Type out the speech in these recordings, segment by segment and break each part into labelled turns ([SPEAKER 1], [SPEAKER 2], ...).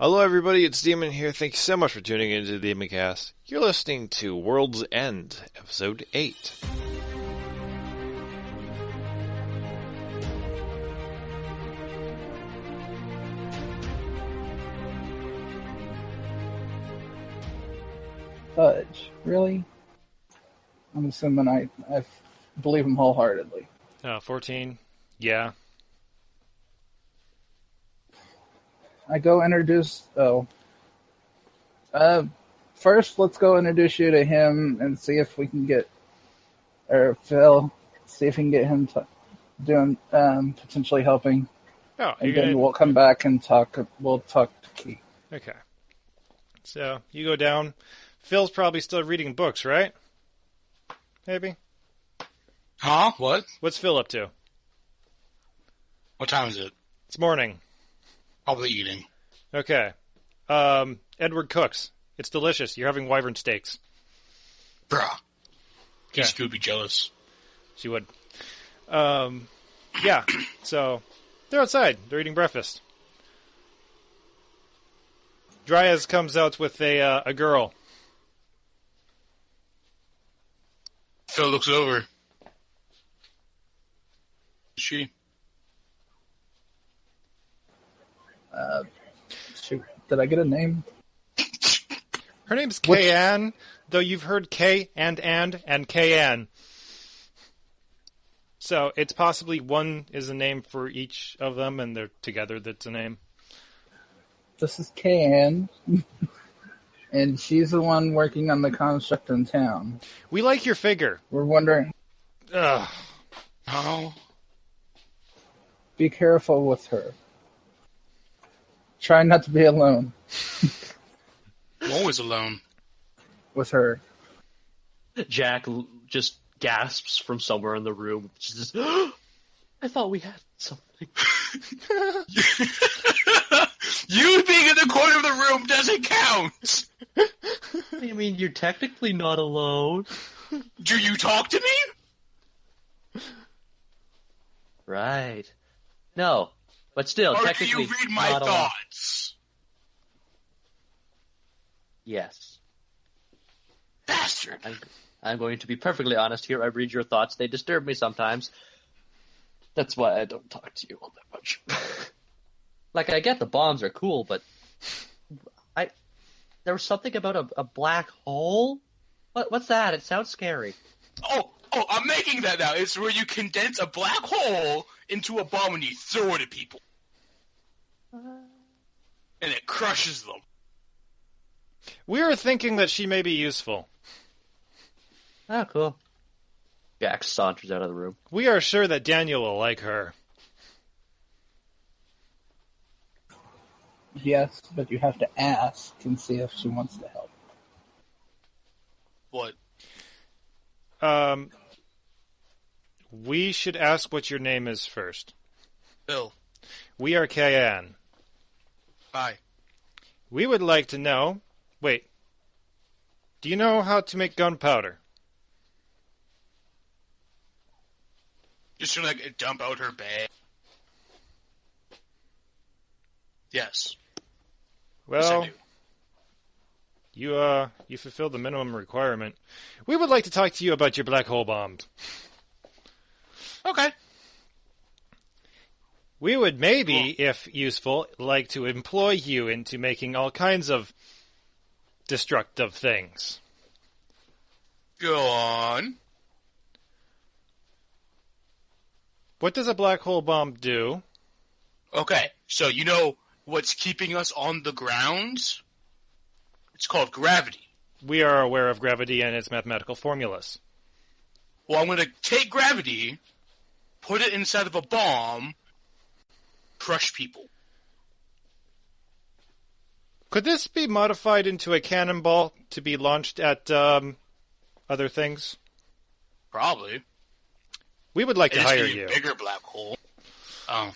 [SPEAKER 1] Hello everybody, it's Demon here. Thank you so much for tuning into the Democast. You're listening to World's End, Episode 8.
[SPEAKER 2] Fudge, really? I'm assuming I believe him wholeheartedly.
[SPEAKER 3] 14. Yeah.
[SPEAKER 2] I go introduce. First, let's go introduce you to him and see if we can get, or Phil, see if we can get him doing potentially helping.
[SPEAKER 3] Oh,
[SPEAKER 2] and then we'll come back and talk. We'll talk to Key.
[SPEAKER 3] Okay. So you go down. Phil's probably still reading books, right? Maybe.
[SPEAKER 4] Huh? What?
[SPEAKER 3] What's Phil up to?
[SPEAKER 4] What time is it?
[SPEAKER 3] It's morning.
[SPEAKER 4] Probably eating.
[SPEAKER 3] Okay. Edward cooks. It's delicious. You're having wyvern steaks.
[SPEAKER 4] Bruh.
[SPEAKER 3] Okay.
[SPEAKER 4] He's Scooby jealous.
[SPEAKER 3] She would. Yeah. So they're outside. They're eating breakfast. Dryas comes out with a girl.
[SPEAKER 4] Phil looks over. She?
[SPEAKER 2] Shoot, did I get a name?
[SPEAKER 3] Her name's Kay-Ann, though you've heard K and Kay-Ann. So it's possibly one is a name for each of them, and they're together that's a name.
[SPEAKER 2] This is Kay-Ann, and she's the one working on the construct in town.
[SPEAKER 3] We like your figure.
[SPEAKER 2] We're wondering.
[SPEAKER 3] Ugh.
[SPEAKER 4] Oh.
[SPEAKER 2] Be careful with her. Try not to be alone.
[SPEAKER 4] I'm always alone.
[SPEAKER 2] With her.
[SPEAKER 5] Jack just gasps from somewhere in the room. Just, I thought we had something.
[SPEAKER 4] You being in the corner of the room doesn't count!
[SPEAKER 5] I mean, you're technically not alone.
[SPEAKER 4] Do you talk to me?
[SPEAKER 5] Right. No. But still,
[SPEAKER 4] or
[SPEAKER 5] technically
[SPEAKER 4] do you read my
[SPEAKER 5] not
[SPEAKER 4] thoughts?
[SPEAKER 5] Yes.
[SPEAKER 4] Bastard.
[SPEAKER 5] I'm going to be perfectly honest here. I read your thoughts. They disturb me sometimes. That's why I don't talk to you all that much. Like, I get the bombs are cool, but there was something about a black hole? What's that? It sounds scary.
[SPEAKER 4] Oh, I'm making that now. It's where you condense a black hole into a bomb and you throw it at people. And it crushes them.
[SPEAKER 3] We were thinking that she may be useful.
[SPEAKER 5] Oh, cool. Jack saunters out of the room.
[SPEAKER 3] We are sure that Daniel will like her.
[SPEAKER 2] Yes, but you have to ask and see if she wants to help.
[SPEAKER 4] What?
[SPEAKER 3] We should ask what your name is first.
[SPEAKER 4] Bill.
[SPEAKER 3] We are Kay-Ann.
[SPEAKER 4] Hi.
[SPEAKER 3] We would like to know... Wait. Do you know how to make gunpowder?
[SPEAKER 4] Just to, like, dump out her bag. Yes.
[SPEAKER 3] Well,
[SPEAKER 4] yes,
[SPEAKER 3] you fulfilled the minimum requirement. We would like to talk to you about your black hole bombs.
[SPEAKER 4] Okay.
[SPEAKER 3] We would maybe, if useful, like to employ you into making all kinds of destructive things.
[SPEAKER 4] Go on.
[SPEAKER 3] What does a black hole bomb do?
[SPEAKER 4] Okay, so you know what's keeping us on the ground? It's called gravity.
[SPEAKER 3] We are aware of gravity and its mathematical formulas.
[SPEAKER 4] Well, I'm going to take gravity, put it inside of a bomb, crush people.
[SPEAKER 3] Could this be modified into a cannonball to be launched at other things?
[SPEAKER 4] Probably.
[SPEAKER 3] We would like to hire
[SPEAKER 4] Be
[SPEAKER 3] you.
[SPEAKER 4] A bigger black hole. Oh.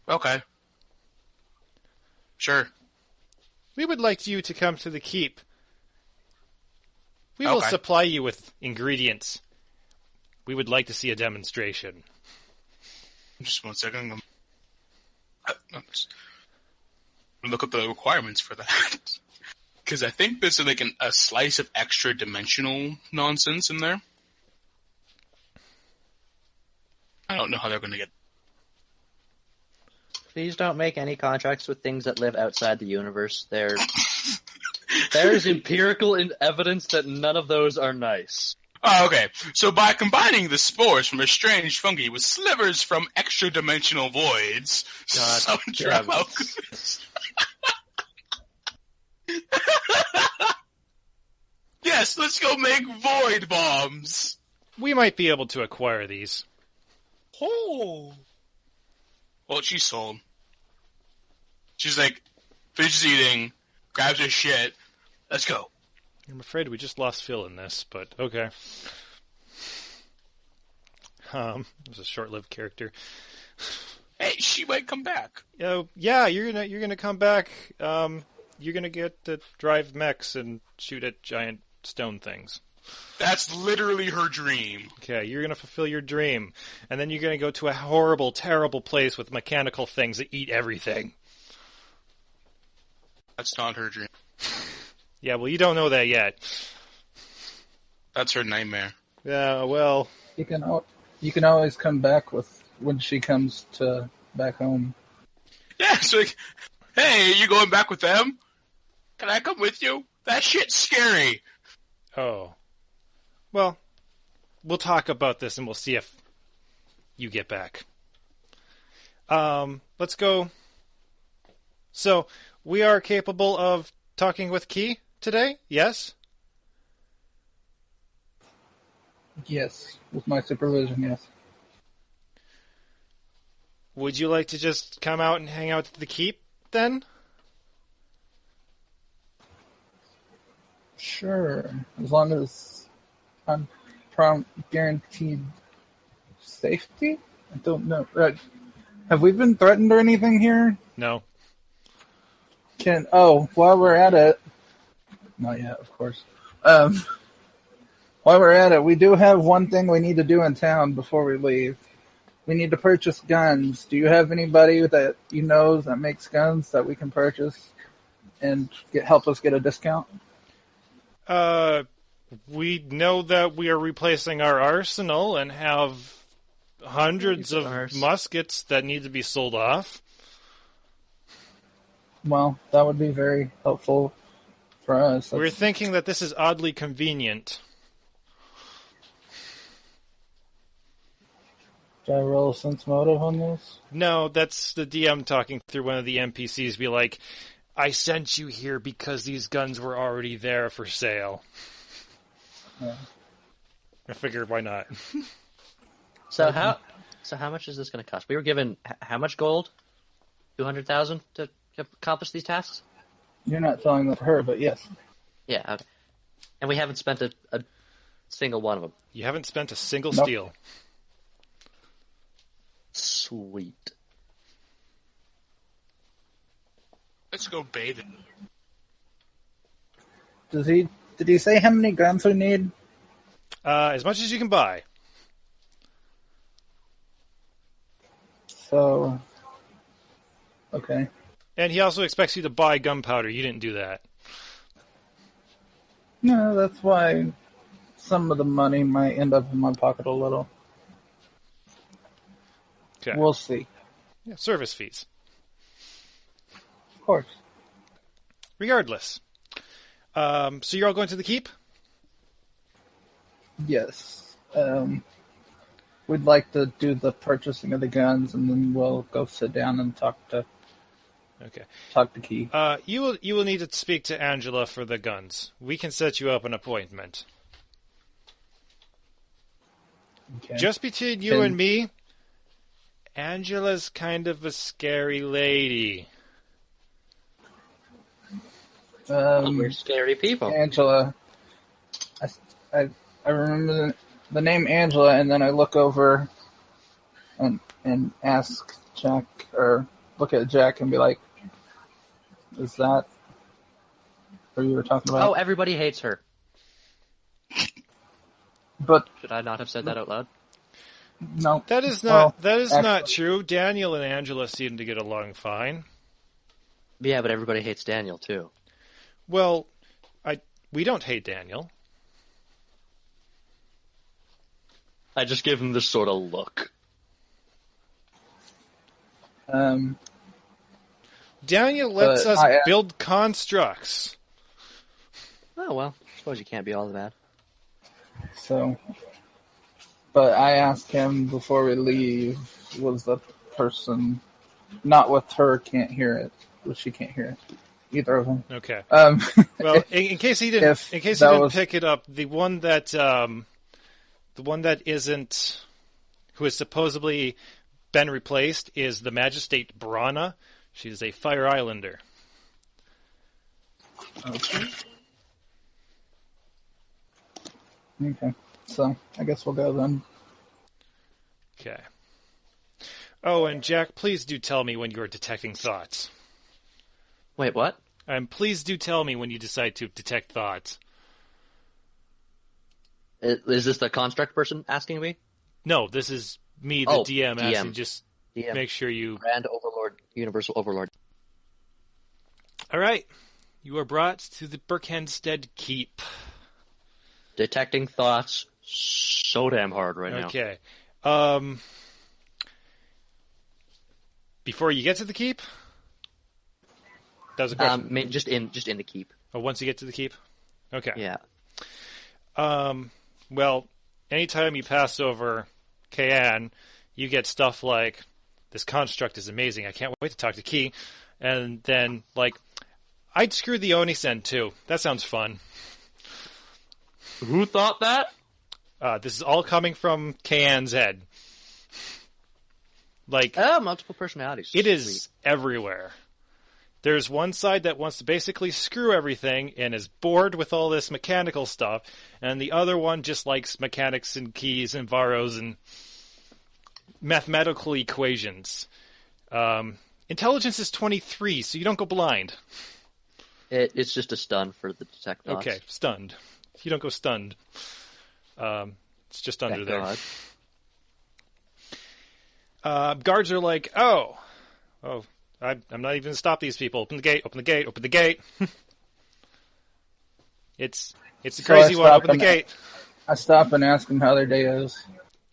[SPEAKER 4] Okay. Sure.
[SPEAKER 3] We would like you to come to the keep. We will
[SPEAKER 4] Okay.
[SPEAKER 3] supply you with ingredients. We would like to see a demonstration.
[SPEAKER 4] Just 1 second. look up the requirements for that. Because I think there's like a slice of extra dimensional nonsense in there. I don't know how they're going to get.
[SPEAKER 5] Please don't make any contracts with things that live outside the universe. There's empirical evidence that none of those are nice.
[SPEAKER 4] Oh, okay. So by combining the spores from a strange fungi with slivers from extra-dimensional voids, some trap alchemists... Yes, let's go make void bombs!
[SPEAKER 3] We might be able to acquire these.
[SPEAKER 4] Oh. Well, she's sold. She's like, finishes eating, grabs her shit, let's go.
[SPEAKER 3] I'm afraid we just lost Phil in this, but okay. It was a short-lived character.
[SPEAKER 4] Hey, she might come back.
[SPEAKER 3] Yeah, you're gonna come back. You're gonna get to drive mechs and shoot at giant stone things.
[SPEAKER 4] That's literally her dream.
[SPEAKER 3] Okay, you're gonna fulfill your dream, and then you're gonna go to a horrible, terrible place with mechanical things that eat everything.
[SPEAKER 4] That's not her dream.
[SPEAKER 3] Yeah, well, you don't know that yet.
[SPEAKER 4] That's her nightmare.
[SPEAKER 3] Yeah, well,
[SPEAKER 2] You can always come back when she comes back home.
[SPEAKER 4] Yeah, it's like, hey, are you going back with them? Can I come with you? That shit's scary.
[SPEAKER 3] oh, well, we'll talk about this and we'll see if you get back. Let's go. So, we are capable of talking with Key today? Yes?
[SPEAKER 2] Yes, with my supervision, yes.
[SPEAKER 3] Would you like to just come out and hang out at the keep, then?
[SPEAKER 2] Sure, as long as I'm guaranteed safety? I don't know. Have we been threatened or anything here?
[SPEAKER 3] No.
[SPEAKER 2] While we're at it... Not yet, of course. While we're at it, we do have one thing we need to do in town before we leave. We need to purchase guns. Do you have anybody that you know that makes guns that we can purchase and help us get a discount?
[SPEAKER 3] We know that we are replacing our arsenal and have hundreds of muskets that need to be sold off.
[SPEAKER 2] Well, that would be very helpful for us.
[SPEAKER 3] We're thinking that this is oddly convenient.
[SPEAKER 2] Do I roll a sense motive on this?
[SPEAKER 3] No, that's the DM talking through one of the NPCs. Be like, I sent you here because these guns were already there for sale.
[SPEAKER 2] Yeah.
[SPEAKER 3] I figured, why not?
[SPEAKER 5] So how much is this going to cost? We were given how much gold? 200,000 to accomplish these tasks?
[SPEAKER 2] You're not telling that to her, but yes.
[SPEAKER 5] Yeah, okay. And we haven't spent a single one of them.
[SPEAKER 3] You haven't spent a single
[SPEAKER 2] Nope.
[SPEAKER 3] steel.
[SPEAKER 5] Sweet.
[SPEAKER 4] Let's go bathing.
[SPEAKER 2] Did he say how many guns we need?
[SPEAKER 3] As much as you can buy.
[SPEAKER 2] So, okay.
[SPEAKER 3] And he also expects you to buy gunpowder. You didn't do that.
[SPEAKER 2] No, that's why some of the money might end up in my pocket a little.
[SPEAKER 3] Okay.
[SPEAKER 2] We'll see.
[SPEAKER 3] Yeah, service fees.
[SPEAKER 2] Of course.
[SPEAKER 3] Regardless. So you're all going to the keep?
[SPEAKER 2] Yes. We'd like to do the purchasing of the guns, and then we'll go sit down and talk to Key.
[SPEAKER 3] You will need to speak to Angela for the guns. We can set you up an appointment.
[SPEAKER 2] Okay.
[SPEAKER 3] Just between you and me, Angela's kind of a scary lady.
[SPEAKER 5] We're scary people.
[SPEAKER 2] Angela. I remember the name Angela, and then I look over and ask Jack, or look at Jack and be like, is that what you were talking about?
[SPEAKER 5] Oh, everybody hates her.
[SPEAKER 2] But
[SPEAKER 5] Should I not have said that out loud?
[SPEAKER 2] no.
[SPEAKER 3] That is
[SPEAKER 2] Well,
[SPEAKER 3] not
[SPEAKER 2] actually-
[SPEAKER 3] not true. Daniel and Angela seem to get along fine.
[SPEAKER 5] Yeah, but everybody hates Daniel, too.
[SPEAKER 3] Well, we don't hate Daniel.
[SPEAKER 5] I just give him this sort of look.
[SPEAKER 3] Daniel lets
[SPEAKER 2] But
[SPEAKER 3] us build constructs.
[SPEAKER 5] Oh, well, I suppose you can't be all that bad.
[SPEAKER 2] So, but I asked him before we leave, was the person not with her can't hear it? Well, she can't hear it. Either of them.
[SPEAKER 3] Okay.
[SPEAKER 2] Well,
[SPEAKER 3] in case he didn't, pick it up, the one that isn't, who has supposedly been replaced, is the Magistrate Brana. She's a Fire Islander.
[SPEAKER 2] Okay. Okay. So, I guess we'll go then.
[SPEAKER 3] Okay. Oh, and Jack, please do tell me when you're detecting thoughts.
[SPEAKER 5] Wait, what?
[SPEAKER 3] Please do tell me when you decide to detect thoughts.
[SPEAKER 5] Is this the construct person asking me?
[SPEAKER 3] No, this is me, the DM, asking just
[SPEAKER 5] DM.
[SPEAKER 3] make sure you...
[SPEAKER 5] Grand Overlord, Universal Overlord.
[SPEAKER 3] All right. You are brought to the Berkhamsted Keep.
[SPEAKER 5] Detecting thoughts so damn hard right now.
[SPEAKER 3] Okay. Before you get to the keep? That was a question.
[SPEAKER 5] Just in the keep.
[SPEAKER 3] Oh, once you get to the keep? Okay.
[SPEAKER 5] Yeah.
[SPEAKER 3] Well, anytime you pass over Kayan, you get stuff like, this construct is amazing, I can't wait to talk to Key. And then, like, I'd screw the Onisen too. That sounds fun.
[SPEAKER 5] Who thought that?
[SPEAKER 3] This is all coming from Kayan's head. Like,
[SPEAKER 5] multiple personalities.
[SPEAKER 3] It is everywhere. There's one side that wants to basically screw everything and is bored with all this mechanical stuff, and the other one just likes mechanics and keys and varos and mathematical equations. Intelligence is 23, so you don't go blind.
[SPEAKER 5] It's just a stun for the detect thoughts.
[SPEAKER 3] Okay, stunned. You don't go stunned. It's just under there. Guards are like, oh, I'm not even going to stop these people. Open the gate, open the gate, open the gate. It's a crazy one, open the gate.
[SPEAKER 2] I stop and ask them how their day is.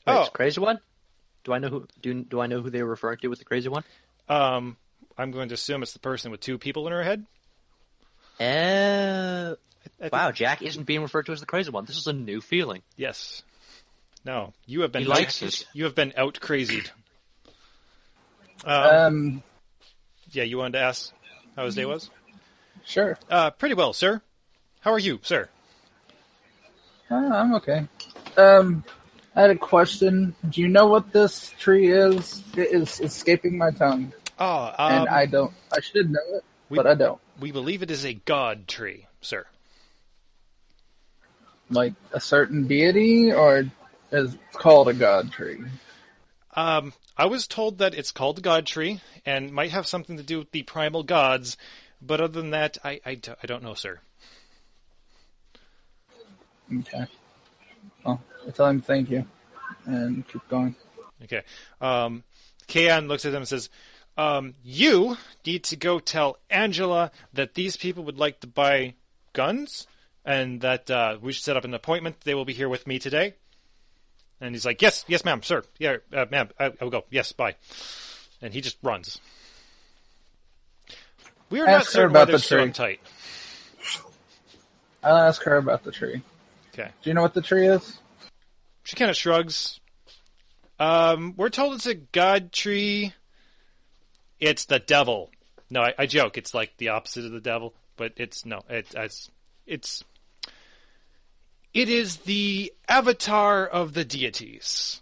[SPEAKER 5] Wait, it's a crazy one? Do I know who they were referring to with the crazy one?
[SPEAKER 3] I'm going to assume it's the person with two people in her head.
[SPEAKER 5] Wow, Jack isn't being referred to as the crazy one. This is a new feeling.
[SPEAKER 3] Yes. No, you have been you have been out crazied. Yeah, you wanted to ask how his day was?
[SPEAKER 2] Sure.
[SPEAKER 3] Pretty well, sir. How are you, sir?
[SPEAKER 2] I'm okay. I had a question. Do you know what this tree is? It is escaping my tongue. And I don't. I should know it, but I don't.
[SPEAKER 3] We believe it is a god tree, sir.
[SPEAKER 2] Like a certain deity, or is it called a god tree?
[SPEAKER 3] I was told that it's called the god tree and might have something to do with the primal gods, but other than that, I don't know, sir.
[SPEAKER 2] Okay. Well, I tell him thank you, and keep going.
[SPEAKER 3] Okay. Kayan looks at them and says, you need to go tell Angela that these people would like to buy guns, and that we should set up an appointment. They will be here with me today. And he's like, yes, ma'am, sir. Yeah, ma'am, I will go. Yes, bye. And he just runs. We are not certain why they're so uptight.
[SPEAKER 2] I'll ask her about the tree.
[SPEAKER 3] Okay.
[SPEAKER 2] Do you know what the tree is?
[SPEAKER 3] She kind of shrugs. We're told it's a god tree. It's the devil. No, I joke. It's like the opposite of the devil, but it is the avatar of the deities.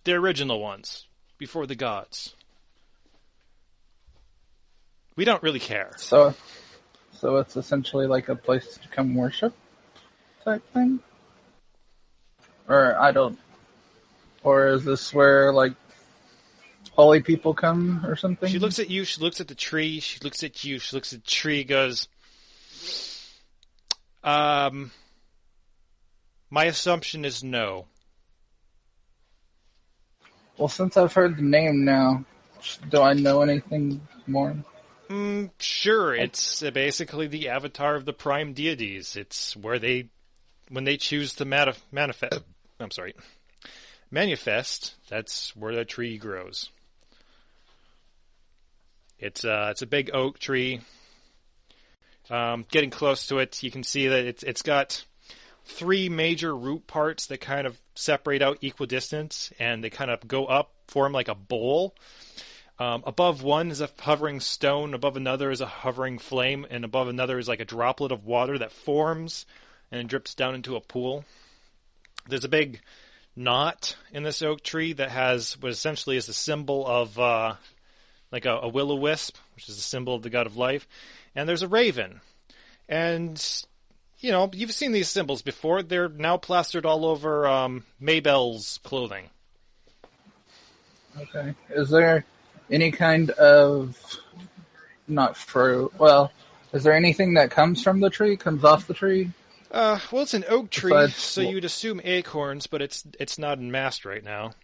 [SPEAKER 3] The original ones, before the gods. We don't really care.
[SPEAKER 2] So it's essentially like a place to come worship type thing? Or is this where, like, holy people come or something?
[SPEAKER 3] She looks at you, she looks at the tree, she looks at you, she looks at the tree, goes, my assumption is no.
[SPEAKER 2] Well, since I've heard the name now, do I know anything more?
[SPEAKER 3] Sure. It's basically the avatar of the prime deities. It's where when they choose to manifest. I'm sorry, manifest. That's where the tree grows. It's a big oak tree. Getting close to it, you can see that it's got 3 major root parts that kind of separate out equidistant, and they kind of go up, form like a bowl. Above one is a hovering stone, above another is a hovering flame, and above another is like a droplet of water that forms and drips down into a pool. There's a big knot in this oak tree that has what essentially is the symbol of like a will-o-wisp, which is the symbol of the god of life. And there's a raven. And, you've seen these symbols before. They're now plastered all over Maybelle's clothing.
[SPEAKER 2] Okay. Is there any kind of, not fruit, well, is there anything that comes from the tree, comes off the tree?
[SPEAKER 3] Well, it's an oak tree,
[SPEAKER 2] Besides,
[SPEAKER 3] so you'd assume acorns, but it's not in mast right now.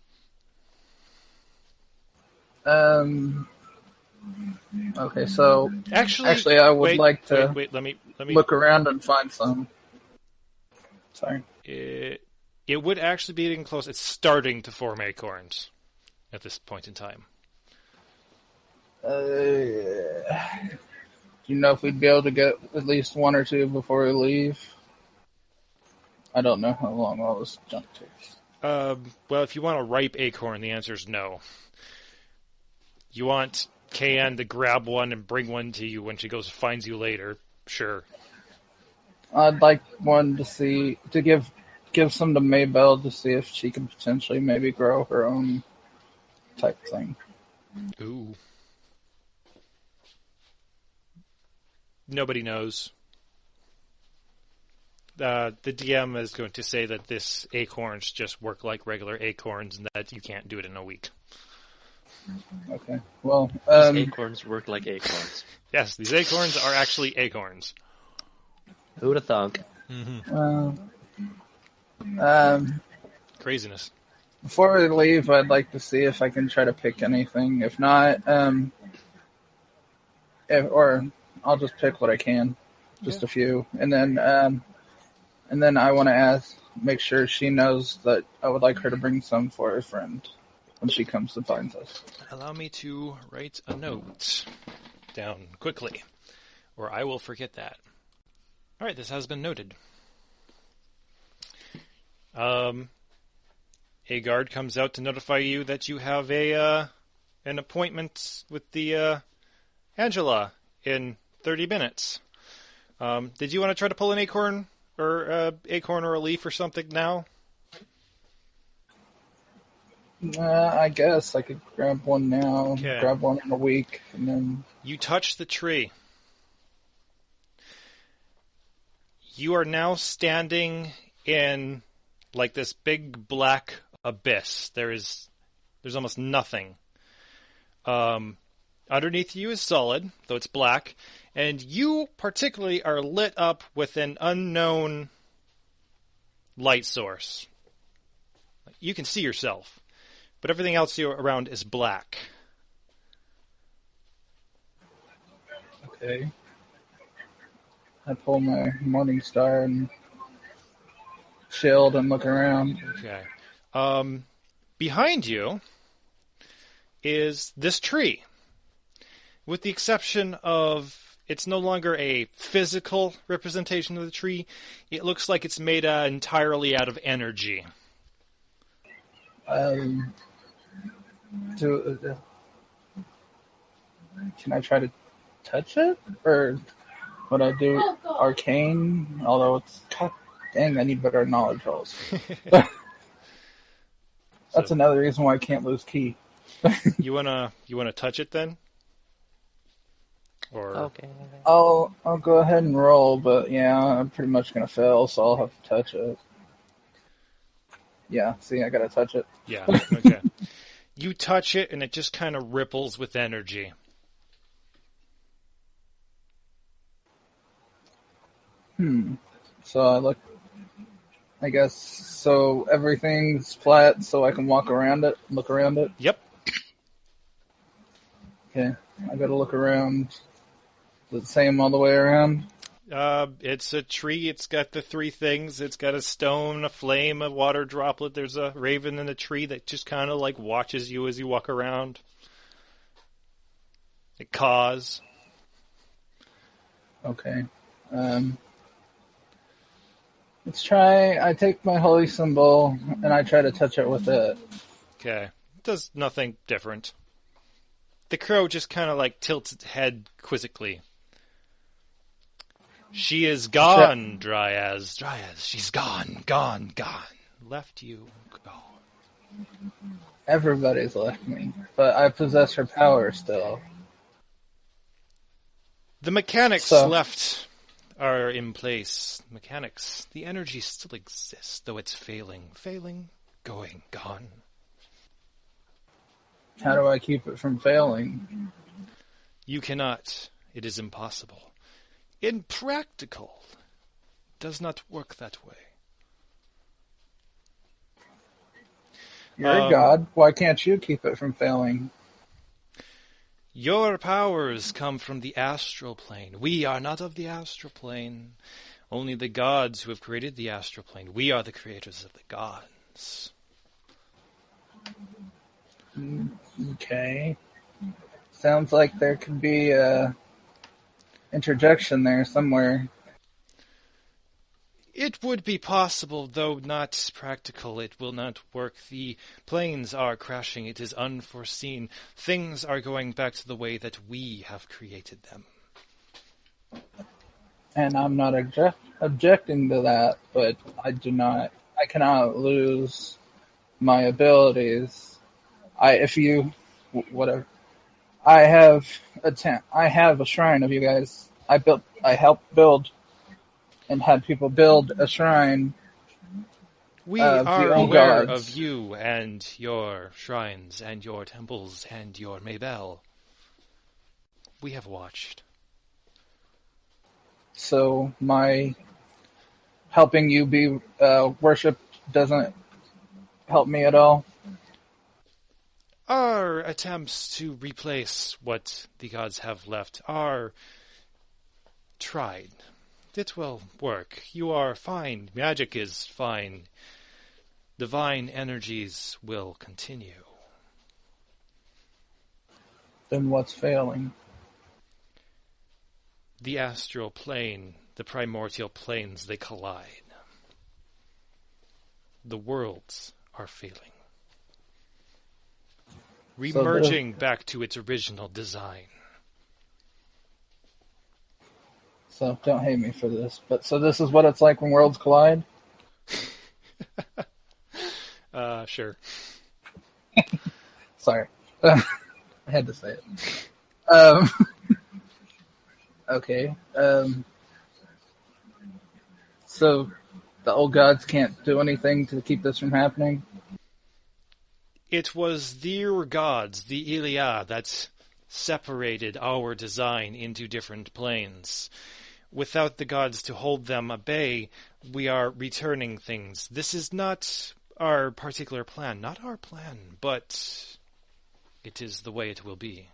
[SPEAKER 2] Okay, so
[SPEAKER 3] Actually,
[SPEAKER 2] I would like to
[SPEAKER 3] wait. Let me
[SPEAKER 2] look around and find some. Sorry.
[SPEAKER 3] It would actually be getting close. It's starting to form acorns at this point in time.
[SPEAKER 2] Do you know if we'd be able to get at least 1 or 2 before we leave? I don't know how long all this junk takes.
[SPEAKER 3] Well, if you want a ripe acorn, the answer is no. You want KN to grab one and bring one to you when she goes finds you later. Sure.
[SPEAKER 2] I'd like one to give some to Maybelle to see if she can potentially maybe grow her own type thing.
[SPEAKER 3] Ooh. Nobody knows. The DM is going to say that this acorns just work like regular acorns and that you can't do it in a week.
[SPEAKER 2] Okay. Well,
[SPEAKER 5] These acorns work like acorns.
[SPEAKER 3] Yes, these acorns are actually acorns.
[SPEAKER 5] Who'da thunk?
[SPEAKER 3] Craziness.
[SPEAKER 2] Before we leave, I'd like to see if I can try to pick anything. If not, or I'll just pick what I can, just a few, and then I want to make sure she knows that I would like her to bring some for her friend when she comes and finds us.
[SPEAKER 3] Allow me to write a note down quickly, or I will forget that. All right, this has been noted. A guard comes out to notify you that you have an appointment with the Angela in 30 minutes. Did you want to try to pull an acorn or a leaf or something now?
[SPEAKER 2] I guess I could grab one now,
[SPEAKER 3] Okay.
[SPEAKER 2] grab one in a week, and then...
[SPEAKER 3] You touch the tree. You are now standing in like this big black abyss. There's almost nothing. Underneath you is solid, though it's black, and you particularly are lit up with an unknown light source. You can see yourself, but everything else around is black.
[SPEAKER 2] Okay. I pull my Morning Star and shield and look around.
[SPEAKER 3] Okay. Behind you is this tree. With the exception of it's no longer a physical representation of the tree, it looks like it's made entirely out of energy.
[SPEAKER 2] Can I try to touch it? Or would I do arcane? Although it's... God dang, I need better knowledge rolls. That's another reason why I can't lose key.
[SPEAKER 3] You wanna touch it then? Or
[SPEAKER 5] Okay.
[SPEAKER 2] I'll go ahead and roll, but yeah, I'm pretty much gonna fail, so I'll have to touch it. Yeah, see, I gotta touch it.
[SPEAKER 3] yeah, okay. You touch it and it just kind of ripples with energy.
[SPEAKER 2] So I look, I guess, so everything's flat, so I can look around it?
[SPEAKER 3] Yep.
[SPEAKER 2] Okay, I gotta look around. the same all the way around?
[SPEAKER 3] It's a tree. It's got the three things. It's got a stone, a flame, a water droplet. There's a raven in the tree that just kind of like watches you as you walk around. It caws.
[SPEAKER 2] Okay. Let's try. I take my holy symbol and I try to touch it with it.
[SPEAKER 3] Okay. Does nothing different. The crow just kind of like tilts its head quizzically. She is gone, Dryas. Dryas, she's gone, gone, gone. Left you, gone.
[SPEAKER 2] Everybody's left me, but I possess her power still.
[SPEAKER 3] The mechanics left are in place. Mechanics. The energy still exists, though it's failing. Failing, going, gone.
[SPEAKER 2] How do I keep it from failing?
[SPEAKER 3] You cannot. It is impossible. Impractical. Does not work that way.
[SPEAKER 2] You're a god. Why can't you keep it from failing?
[SPEAKER 3] Your powers come from the astral plane. We are not of the astral plane. Only the gods who have created the astral plane. We are the creators of the gods.
[SPEAKER 2] Okay. Sounds like there could be a interjection there somewhere.
[SPEAKER 3] It would be possible, though not practical. It will not work. The planes are crashing. It is unforeseen. Things are going back to the way that we have created them.
[SPEAKER 2] And I'm not objecting to that, but I cannot lose my abilities. I have a shrine of you guys. I helped build and had people build a shrine.
[SPEAKER 3] We are aware
[SPEAKER 2] gods.
[SPEAKER 3] of you and your shrines and your temples and your Maybell. We have watched.
[SPEAKER 2] So my helping you be worshipped doesn't help me at all?
[SPEAKER 3] Our attempts to replace what the gods have left are tried. It will work. You are fine. Magic is fine. Divine energies will continue.
[SPEAKER 2] Then what's failing?
[SPEAKER 3] The astral plane, the primordial planes, they collide. The worlds are failing. Remerging back to its original design.
[SPEAKER 2] So don't hate me for this, but so this is what it's like when worlds collide?
[SPEAKER 3] Sure.
[SPEAKER 2] Sorry. I had to say it. Okay. So the old gods can't do anything to keep this from happening?
[SPEAKER 3] It was their gods, the Ilia, that separated our design into different planes. Without the gods to hold them at bay, we are returning things. This is not our particular plan. Not our plan, but it is the way it will be.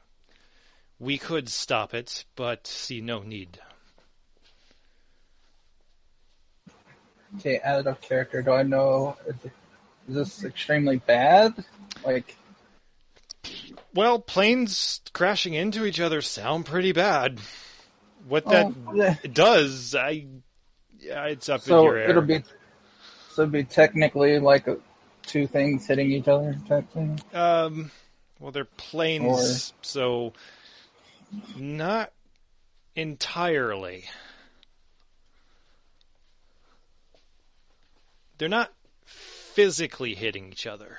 [SPEAKER 3] We could stop it, but see no need.
[SPEAKER 2] Okay, out of character, do I know... Is this extremely bad?
[SPEAKER 3] Well, planes crashing into each other sound pretty bad. What that does, it's up in your air.
[SPEAKER 2] It'd be technically like two things hitting each other type thing?
[SPEAKER 3] Well, they're planes, so not entirely. They're not physically hitting each other,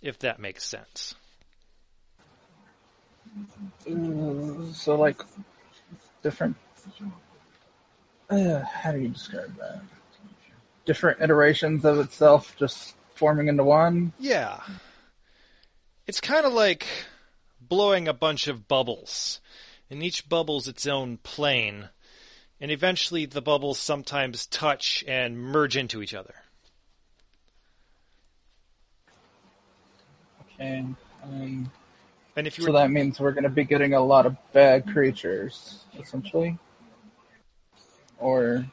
[SPEAKER 3] if that makes sense.
[SPEAKER 2] So, like, different... how do you describe that? Different iterations of itself just forming into one?
[SPEAKER 3] Yeah. It's kind of like blowing a bunch of bubbles, and each bubble's its own plane, and eventually the bubbles sometimes touch and merge into each other.
[SPEAKER 2] Okay.
[SPEAKER 3] And if you
[SPEAKER 2] So
[SPEAKER 3] were
[SPEAKER 2] that means we're going to be getting a lot of bad creatures, essentially. Or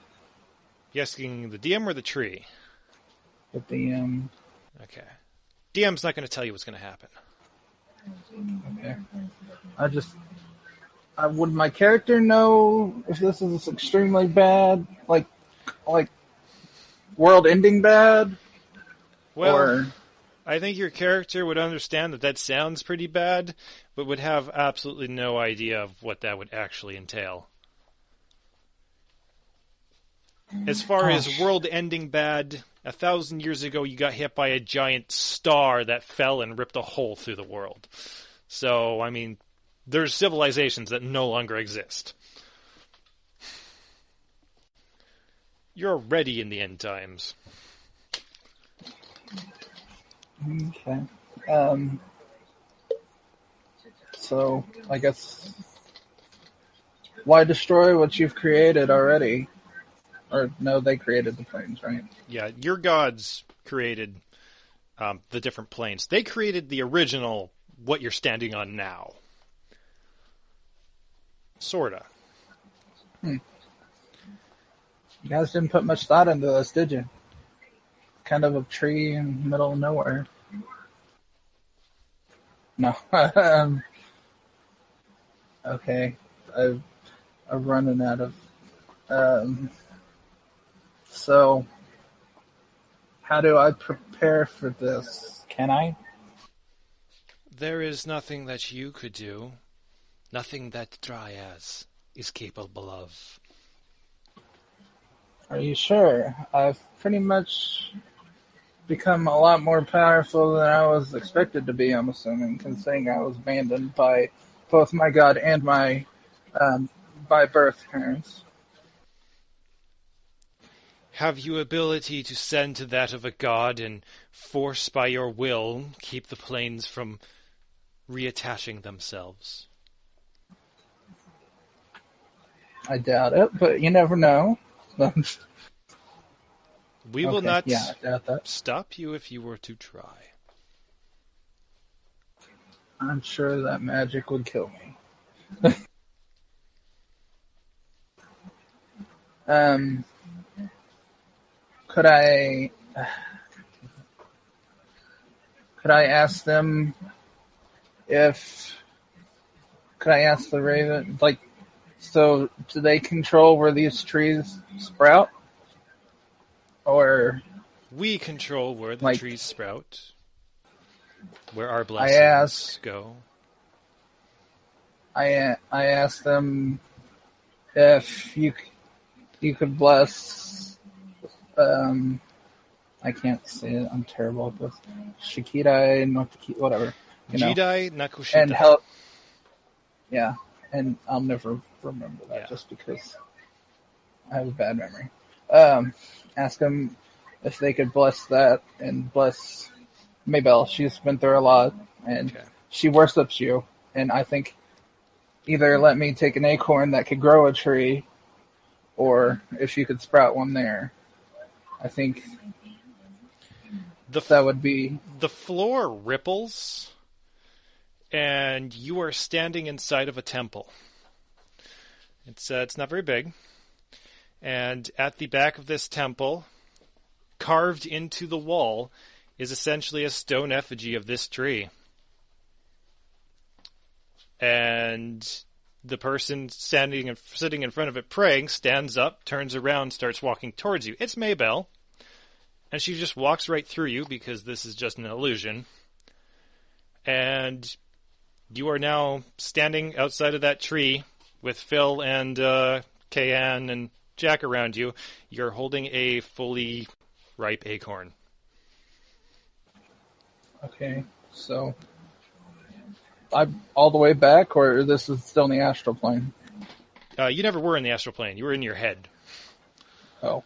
[SPEAKER 3] asking the DM or the tree?
[SPEAKER 2] the DM.
[SPEAKER 3] Okay. DM's not going to tell you what's going to happen.
[SPEAKER 2] Okay. Would my character know if this is extremely bad, like world-ending bad,
[SPEAKER 3] Well,
[SPEAKER 2] or
[SPEAKER 3] I think your character would understand that sounds pretty bad, but would have absolutely no idea of what that would actually entail. As far as world-ending bad, 1,000 years ago you got hit by a giant star that fell and ripped a hole through the world. So, I mean, there's civilizations that no longer exist. You're already in the end times.
[SPEAKER 2] okay. So I guess why destroy what you've created already? Or no, they created the planes, right?
[SPEAKER 3] Yeah, your gods created the different planes. They created the original, what you're standing on now. Sorta.
[SPEAKER 2] You guys didn't put much thought into this, did you? Kind of a tree in the middle of nowhere. No. Okay. I'm running out of... so, how do I prepare for this? Can I?
[SPEAKER 3] There is nothing that you could do. Nothing that Dryas is capable of.
[SPEAKER 2] Are you sure? I've pretty much become a lot more powerful than I was expected to be, I'm assuming, considering I was abandoned by both my god and my by birth parents.
[SPEAKER 3] Have you ability to send to that of a god and force by your will keep the planes from reattaching themselves?
[SPEAKER 2] I doubt it, but you never know.
[SPEAKER 3] We will
[SPEAKER 2] Okay,
[SPEAKER 3] not
[SPEAKER 2] yeah, I doubt that.
[SPEAKER 3] stop you if you were to try.
[SPEAKER 2] I'm sure that magic would kill me. Could I ask them if could I ask the raven, like, so do they control where these trees sprout? Or
[SPEAKER 3] We control where the
[SPEAKER 2] Like-
[SPEAKER 3] trees sprout, where our
[SPEAKER 2] I
[SPEAKER 3] blessings
[SPEAKER 2] ask
[SPEAKER 3] go.
[SPEAKER 2] I asked them if you could bless I can't say it. I'm terrible at this. Shikidai, Nokiki, whatever. You know,
[SPEAKER 3] Jidai Nakushita.
[SPEAKER 2] and help. Yeah, and I'll never remember that
[SPEAKER 3] Yeah.
[SPEAKER 2] just because I have a bad memory. Ask them if they could bless that and bless Maybelle. She's been through a lot and
[SPEAKER 3] Okay.
[SPEAKER 2] she worships you. And I think either let me take an acorn that could grow a tree, or if you could sprout one there. I think
[SPEAKER 3] The
[SPEAKER 2] that would be
[SPEAKER 3] The floor ripples, and you are standing inside of a temple. It's not very big, and at the back of this temple, carved into the wall, is essentially a stone effigy of this tree. And the person sitting in front of it praying stands up, turns around, starts walking towards you. It's Maybelle. And she just walks right through you because this is just an illusion. And you are now standing outside of that tree with Phil and Kayan and Jack around you. You're holding a fully ripe acorn.
[SPEAKER 2] okay. So I'm all the way back, or this is still in the astral plane?
[SPEAKER 3] You never were in the astral plane. You were in your head.
[SPEAKER 2] Oh.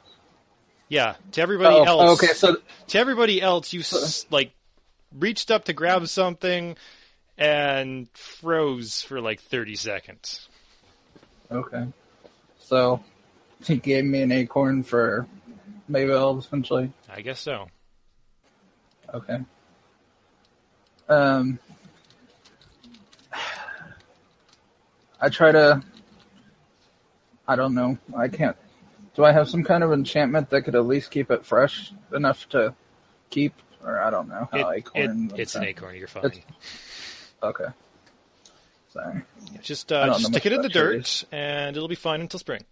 [SPEAKER 3] Yeah, to everybody else.
[SPEAKER 2] Okay, so
[SPEAKER 3] To everybody else, you reached up to grab something and froze for 30 seconds.
[SPEAKER 2] okay. So he gave me an acorn for Maybelle, essentially.
[SPEAKER 3] I guess so.
[SPEAKER 2] Okay. I try to. I don't know. I can't. Do I have some kind of enchantment that could at least keep it fresh enough to keep? Or I don't know how acorn.
[SPEAKER 3] It's an acorn. You're fine.
[SPEAKER 2] Okay. Sorry.
[SPEAKER 3] Just
[SPEAKER 2] I don't know
[SPEAKER 3] stick
[SPEAKER 2] much
[SPEAKER 3] it in the
[SPEAKER 2] about
[SPEAKER 3] dirt,
[SPEAKER 2] cherries.
[SPEAKER 3] and it'll be fine until spring.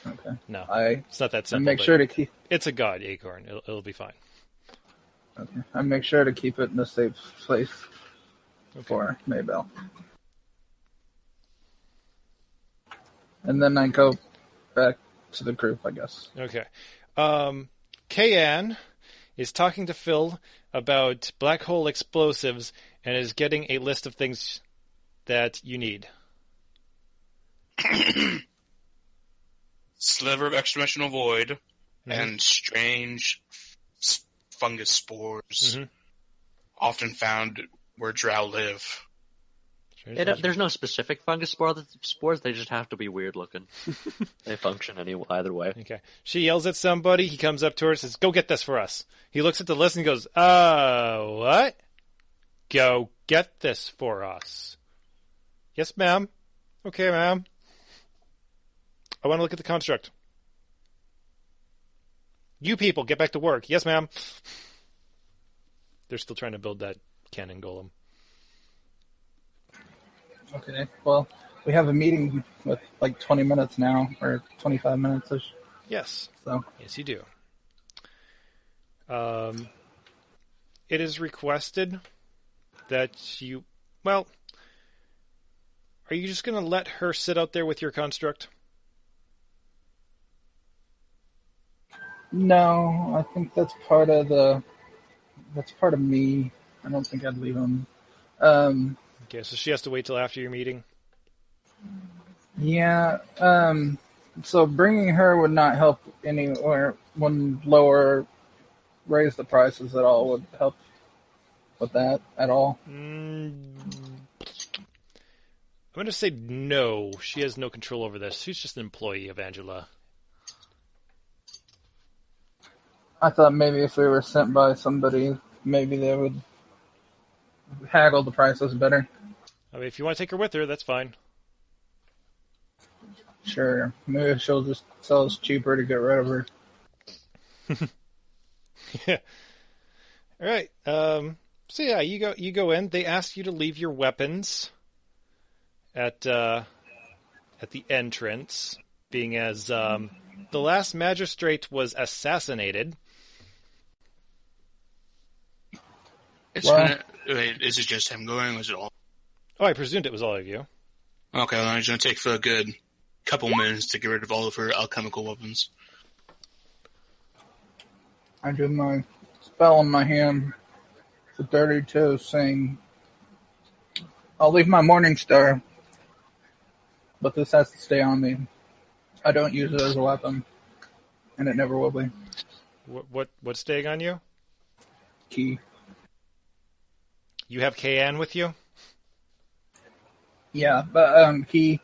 [SPEAKER 2] Okay.
[SPEAKER 3] No,
[SPEAKER 2] I
[SPEAKER 3] it's not that simple.
[SPEAKER 2] make
[SPEAKER 3] but
[SPEAKER 2] sure to keep.
[SPEAKER 3] It's a god acorn. It'll be fine.
[SPEAKER 2] Okay. I make sure to keep it in a safe place for Maybell. And then I go back to the group, I guess.
[SPEAKER 3] Okay. Kayan is talking to Phil about black hole explosives and is getting a list of things that you need.
[SPEAKER 4] Sliver of extra-dimensional void and strange fungus spores often found where drow live.
[SPEAKER 5] There's no specific fungus spores. They just have to be weird looking. They function either way.
[SPEAKER 3] Okay. She yells at somebody. He comes up to her and says, "Go get this for us." He looks at the list and goes, what? Go get this for us. Yes, ma'am. Okay, ma'am. I want to look at the construct. You people, get back to work. Yes, ma'am. They're still trying to build that cannon golem.
[SPEAKER 2] Okay. Well, we have a meeting with like 20 minutes now, or 25 minutes-ish.
[SPEAKER 3] Yes.
[SPEAKER 2] So.
[SPEAKER 3] Yes, you do. It is requested that you... Well, are you just going to let her sit out there with your construct?
[SPEAKER 2] No, I think that's part of me. I don't think I'd leave him.
[SPEAKER 3] Okay, so she has to wait till after your meeting?
[SPEAKER 2] Yeah, so bringing her would not help anywhere. Wouldn't raise the prices at all, would help with that at all.
[SPEAKER 3] I'm going to say no. She has no control over this. She's just an employee of Angela.
[SPEAKER 2] I thought maybe if we were sent by somebody, maybe they would haggle the prices better.
[SPEAKER 3] I mean, if you want to take her with her, that's fine.
[SPEAKER 2] Sure. Maybe she'll just sell us cheaper to get rid of her.
[SPEAKER 3] Yeah. All right. So yeah, you go in. They ask you to leave your weapons at the entrance, being as the last magistrate was assassinated.
[SPEAKER 4] Is it just him going, or is it all?
[SPEAKER 3] Oh, I presumed it was all of you.
[SPEAKER 4] Okay, well, it's going to take for a good couple minutes to get rid of all of her alchemical weapons.
[SPEAKER 2] I do my spell in my hand for 32 saying, I'll leave my morning star, but this has to stay on me. I don't use it as a weapon, and it never will be.
[SPEAKER 3] What's staying on you?
[SPEAKER 2] Key.
[SPEAKER 3] You have Kayan with you?
[SPEAKER 2] Yeah, but key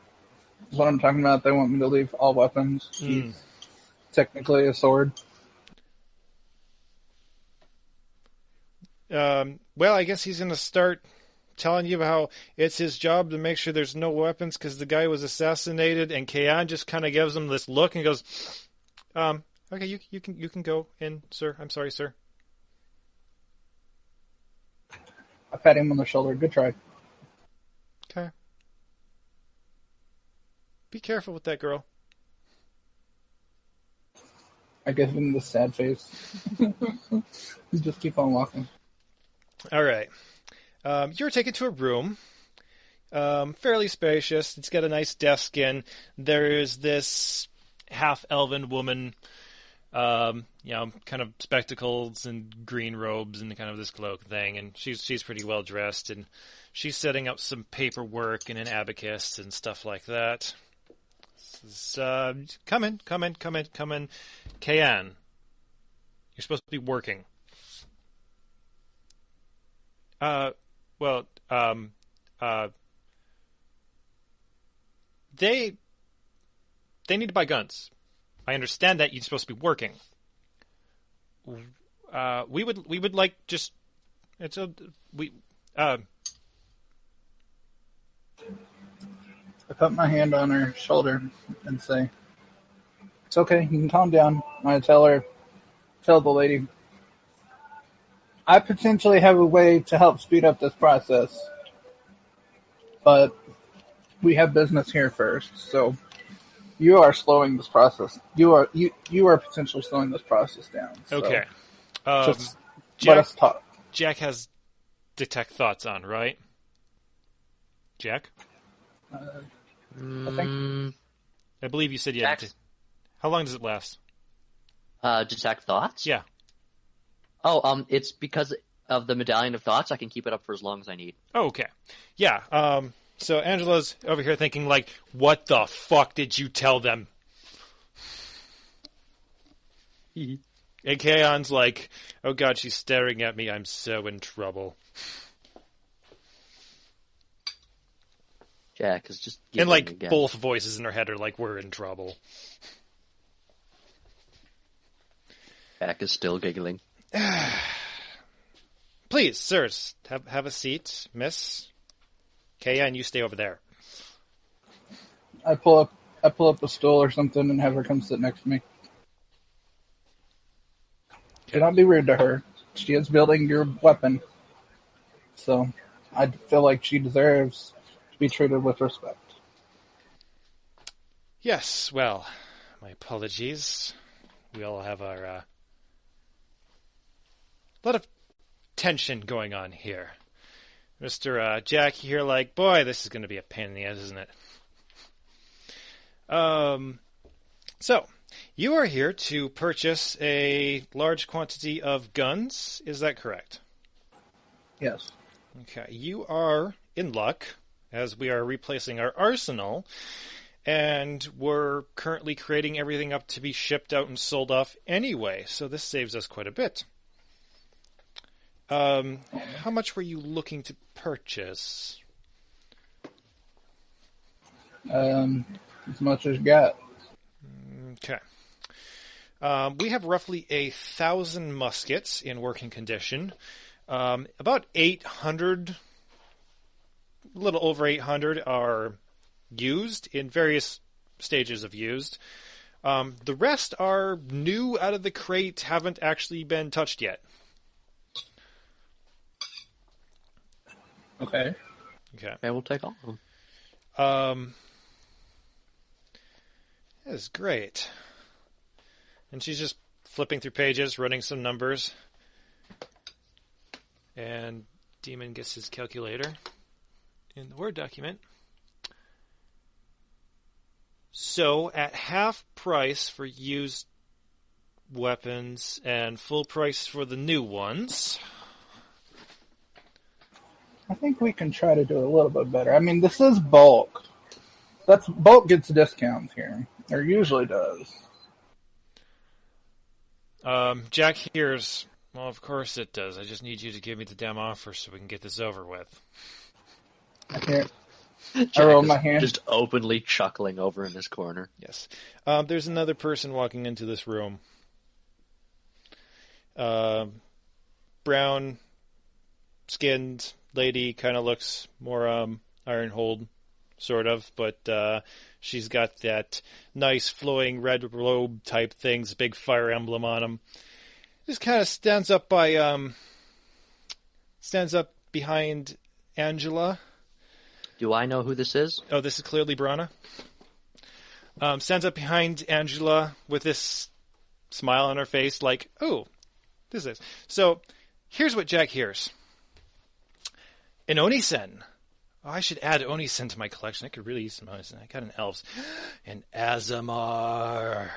[SPEAKER 2] is what I'm talking about. They want me to leave all weapons. Key's technically a sword.
[SPEAKER 3] Well, I guess he's going to start telling you how it's his job to make sure there's no weapons because the guy was assassinated, and Kayan just kind of gives him this look and goes, okay, you can go in, sir. I'm sorry, sir.
[SPEAKER 2] I pat him on the shoulder. Good try.
[SPEAKER 3] Okay. Be careful with that girl.
[SPEAKER 2] I give him the sad face. You just keep on walking.
[SPEAKER 3] All right. You're taken to a room, fairly spacious. It's got a nice desk in. There's this half-elven woman, kind of spectacles and green robes and kind of this cloak thing, and she's pretty well dressed, and she's setting up some paperwork and an abacus and stuff like that. Come in. Kayan, you're supposed to be working. They need to buy guns. I understand that you're supposed to be working. We would like just
[SPEAKER 2] put my hand on her shoulder and say, "It's okay, you can calm down." I tell the lady, "I potentially have a way to help speed up this process, but we have business here first, so you are slowing this process. You are potentially slowing this process down. So
[SPEAKER 3] Okay.
[SPEAKER 2] just
[SPEAKER 3] Jack,
[SPEAKER 2] let us talk."
[SPEAKER 3] Jack has detect thoughts on, right? Jack?
[SPEAKER 2] I think
[SPEAKER 3] I believe you said you had
[SPEAKER 5] Jack's-
[SPEAKER 3] How long does it last?
[SPEAKER 5] Detect thoughts?
[SPEAKER 3] Yeah.
[SPEAKER 5] Oh, it's because of the Medallion of Thoughts. I can keep it up for as long as I need.
[SPEAKER 3] Oh, okay. Yeah. So Angela's over here thinking, like, what the fuck did you tell them? And Kaon's like, oh god, she's staring at me. I'm so in trouble.
[SPEAKER 5] Jack is just
[SPEAKER 3] And,
[SPEAKER 5] giggling
[SPEAKER 3] like,
[SPEAKER 5] again.
[SPEAKER 3] both voices in her head are like, we're in trouble.
[SPEAKER 5] Jack is still giggling.
[SPEAKER 3] Please, sirs, have a seat, miss. Kaya, and you stay over there.
[SPEAKER 2] I pull up a stool or something and have her come sit next to me. Do not be rude to her. She is building your weapon, so I feel like she deserves to be treated with respect.
[SPEAKER 3] Yes, well, my apologies. We all have our, lot of tension going on here. Mr. Jack here, like, boy, this is going to be a pain in the ass, isn't it? So, you are here to purchase a large quantity of guns, is that correct?
[SPEAKER 2] Yes.
[SPEAKER 3] Okay, you are in luck, as we are replacing our arsenal, and we're currently creating everything up to be shipped out and sold off anyway, so this saves us quite a bit. How much were you looking to purchase?
[SPEAKER 2] As much as you got.
[SPEAKER 3] Okay. We have roughly 1,000 muskets in working condition. About 800, a little over 800 are used in various stages of used. The rest are new out of the crate, haven't actually been touched yet.
[SPEAKER 2] Okay.
[SPEAKER 3] Okay.
[SPEAKER 5] Okay, we'll take all of them.
[SPEAKER 3] That is great. And she's just flipping through pages, running some numbers. And Demon gets his calculator in the Word document. So, at half price for used weapons and full price for the new ones.
[SPEAKER 2] I think we can try to do a little bit better. I mean, this is bulk. Bulk gets discounts here, or usually does.
[SPEAKER 3] Jack hears, well, of course it does. I just need you to give me the damn offer so we can get this over with.
[SPEAKER 2] Here,
[SPEAKER 5] Jack
[SPEAKER 2] I roll
[SPEAKER 5] is
[SPEAKER 2] my hand.
[SPEAKER 5] just openly chuckling over in his corner.
[SPEAKER 3] Yes. There's another person walking into this room. Brown-skinned lady, kind of looks more Ironhold, sort of, but she's got that nice flowing red robe type things, big fire emblem on him. Just kind of stands up behind Angela.
[SPEAKER 5] Do I know who this is?
[SPEAKER 3] Oh, this is clearly Brana. Stands up behind Angela with this smile on her face, like, oh, this is. So, here's what Jack hears. An Onisen. Oh, I should add Onisen to my collection. I could really use some Onisen. I got an Elves. An Azamar.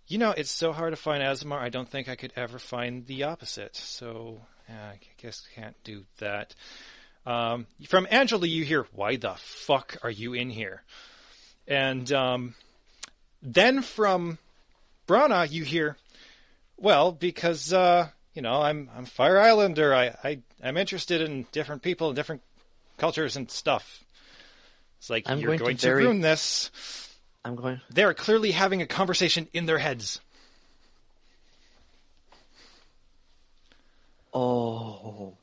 [SPEAKER 3] You know, it's so hard to find Azamar, I don't think I could ever find the opposite. So, I guess I can't do that. From Angela, you hear, why the fuck are you in here? And then from Brana, you hear, well, because, I'm Fire Islander. I'm interested in different people and different cultures and stuff. It's like, you're going to ruin this. They're clearly having a conversation in their heads.
[SPEAKER 5] Oh.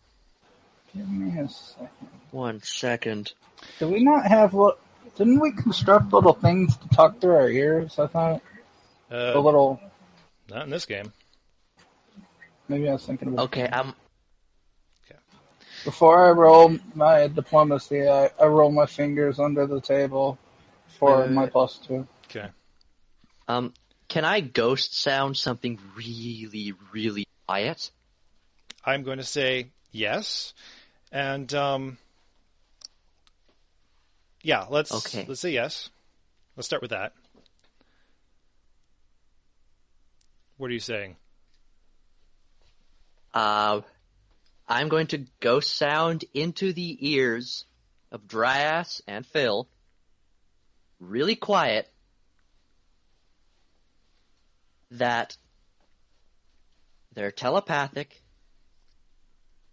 [SPEAKER 2] Give me a second.
[SPEAKER 5] 1 second.
[SPEAKER 2] Do we not have what? Didn't we construct little things to talk through our ears? I thought the little.
[SPEAKER 3] Not in this game.
[SPEAKER 2] Maybe I was thinking about.
[SPEAKER 5] Okay,
[SPEAKER 2] Before I roll my diplomacy, I roll my fingers under the table for my +2.
[SPEAKER 3] Okay.
[SPEAKER 5] Can I ghost sound something really, really quiet?
[SPEAKER 3] I'm going to say yes. And, yeah, let's say yes. Let's start with that. What are you saying?
[SPEAKER 5] I'm going to ghost sound into the ears of Dryas and Phil, really quiet, that they're telepathic,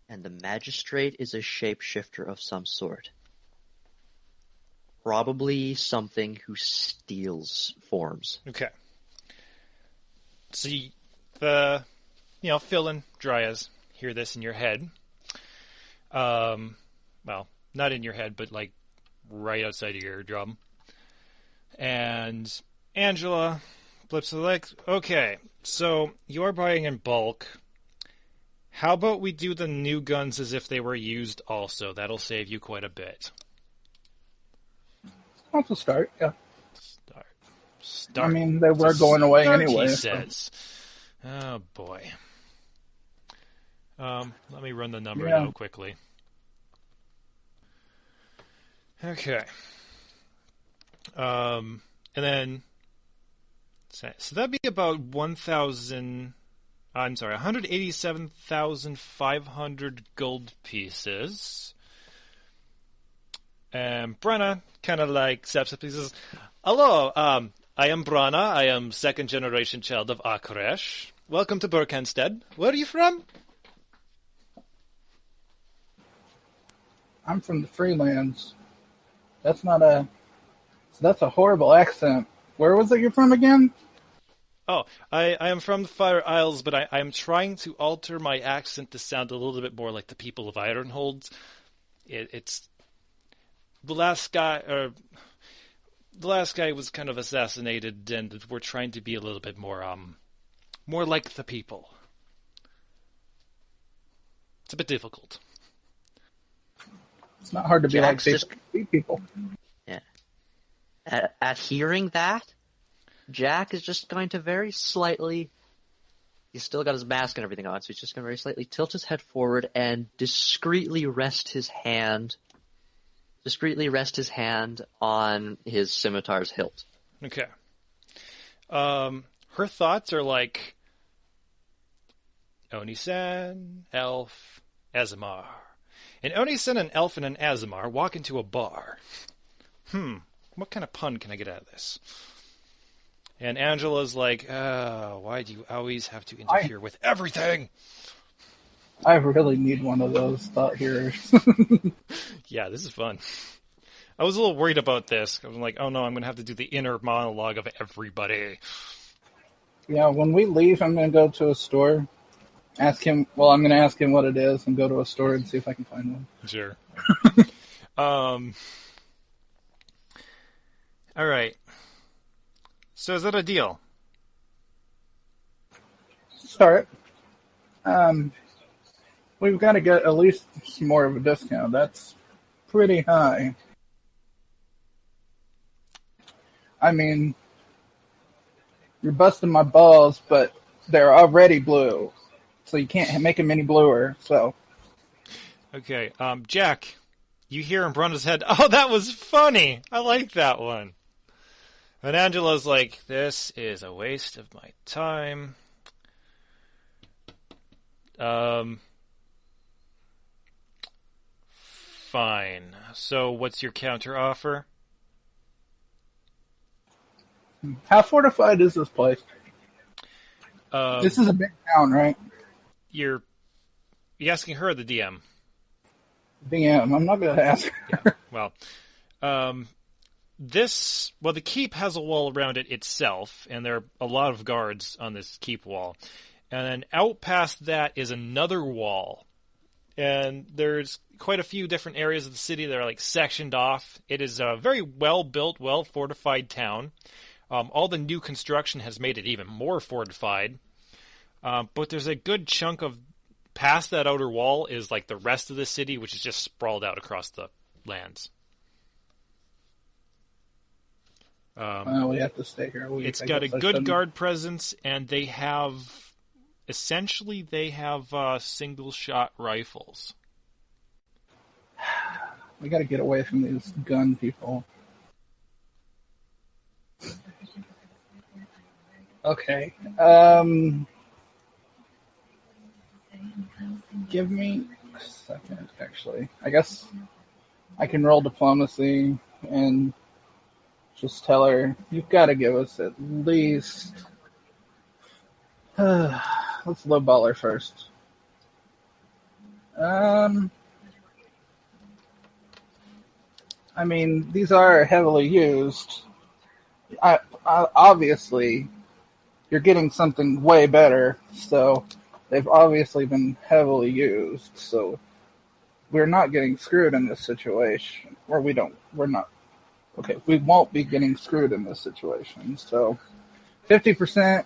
[SPEAKER 5] and the magistrate is a shapeshifter of some sort. Probably something who steals forms.
[SPEAKER 3] Okay. See, Phil and Dryas hear this in your head. Well, not in your head, but like right outside of your eardrum. And Angela flips the leg. Okay, so you're buying in bulk. How about we do the new guns as if they were used also? That'll save you quite a bit.
[SPEAKER 2] That's a start, yeah.
[SPEAKER 3] Start.
[SPEAKER 2] I mean, they were going away anyway.
[SPEAKER 3] He says. Oh, boy. Let me run the number real quickly. Okay. And then, so that'd be about 187,500 gold pieces. And Brenna kind of like steps up and says, "Hello, I am Brana. I am second generation child of Akresh. Welcome to Berkhamsted. Where are you from?"
[SPEAKER 2] I'm from the Freelands. That's a horrible accent. Where was it you're from again?
[SPEAKER 3] Oh, I am from the Fire Isles, but I am trying to alter my accent to sound a little bit more like the people of Ironhold. It's the last guy was kind of assassinated, and we're trying to be a little bit more like the people. It's a bit difficult.
[SPEAKER 2] It's not hard to be
[SPEAKER 5] Jack's
[SPEAKER 2] like people.
[SPEAKER 5] Yeah. At hearing that, Jack is just going to very slightly. He's still got his mask and everything on, so he's just going to very slightly tilt his head forward and discreetly rest his hand on his scimitar's hilt.
[SPEAKER 3] Okay. Her thoughts are like Oni-san, Elf, Azamar. And Oni-san, an Elf, and an Azamar walk into a bar. What kind of pun can I get out of this? And Angela's like, why do you always have to interfere with everything?
[SPEAKER 2] I really need one of those thought hearers.
[SPEAKER 3] Yeah, this is fun. I was a little worried about this. I was like, oh no, I'm going to have to do the inner monologue of everybody.
[SPEAKER 2] Yeah, when we leave, I'm going to go to a store. I'm going to ask him what it is and go to a store and see if I can find one.
[SPEAKER 3] Sure. All right. So is that a deal?
[SPEAKER 2] Start. We've got to get at least some more of a discount. That's pretty high. I mean, you're busting my balls, but they're already blue. So you can't make them any bluer, so.
[SPEAKER 3] Okay, Jack, you hear in Brenda's head, oh, that was funny. I like that one. And Angela's like, this is a waste of my time. Fine. So what's your counter offer?
[SPEAKER 2] How fortified is this place? This is a big town, right?
[SPEAKER 3] You're asking her, the DM.
[SPEAKER 2] DM. I'm not going to ask her.
[SPEAKER 3] Well, the keep has a wall around it itself, and there are a lot of guards on this keep wall. And then out past that is another wall. and there's quite a few different areas of the city that are like sectioned off. It is a very well-built, well-fortified town. All the new construction has made it even more fortified. But there's a good chunk of past that outer wall is like the rest of the city, which is just sprawled out across the lands.
[SPEAKER 2] We have to stay here.
[SPEAKER 3] It's got a good guard presence, and they have single-shot rifles.
[SPEAKER 2] We got to get away from these gun people. Okay. Give me a second, actually. I guess I can roll diplomacy and just tell her, you've got to give us at least... let's lowball her first. I mean, these are heavily used. I obviously, you're getting something way better, so they've obviously been heavily used, so we're not getting screwed in this situation. We won't be getting screwed in this situation, so 50%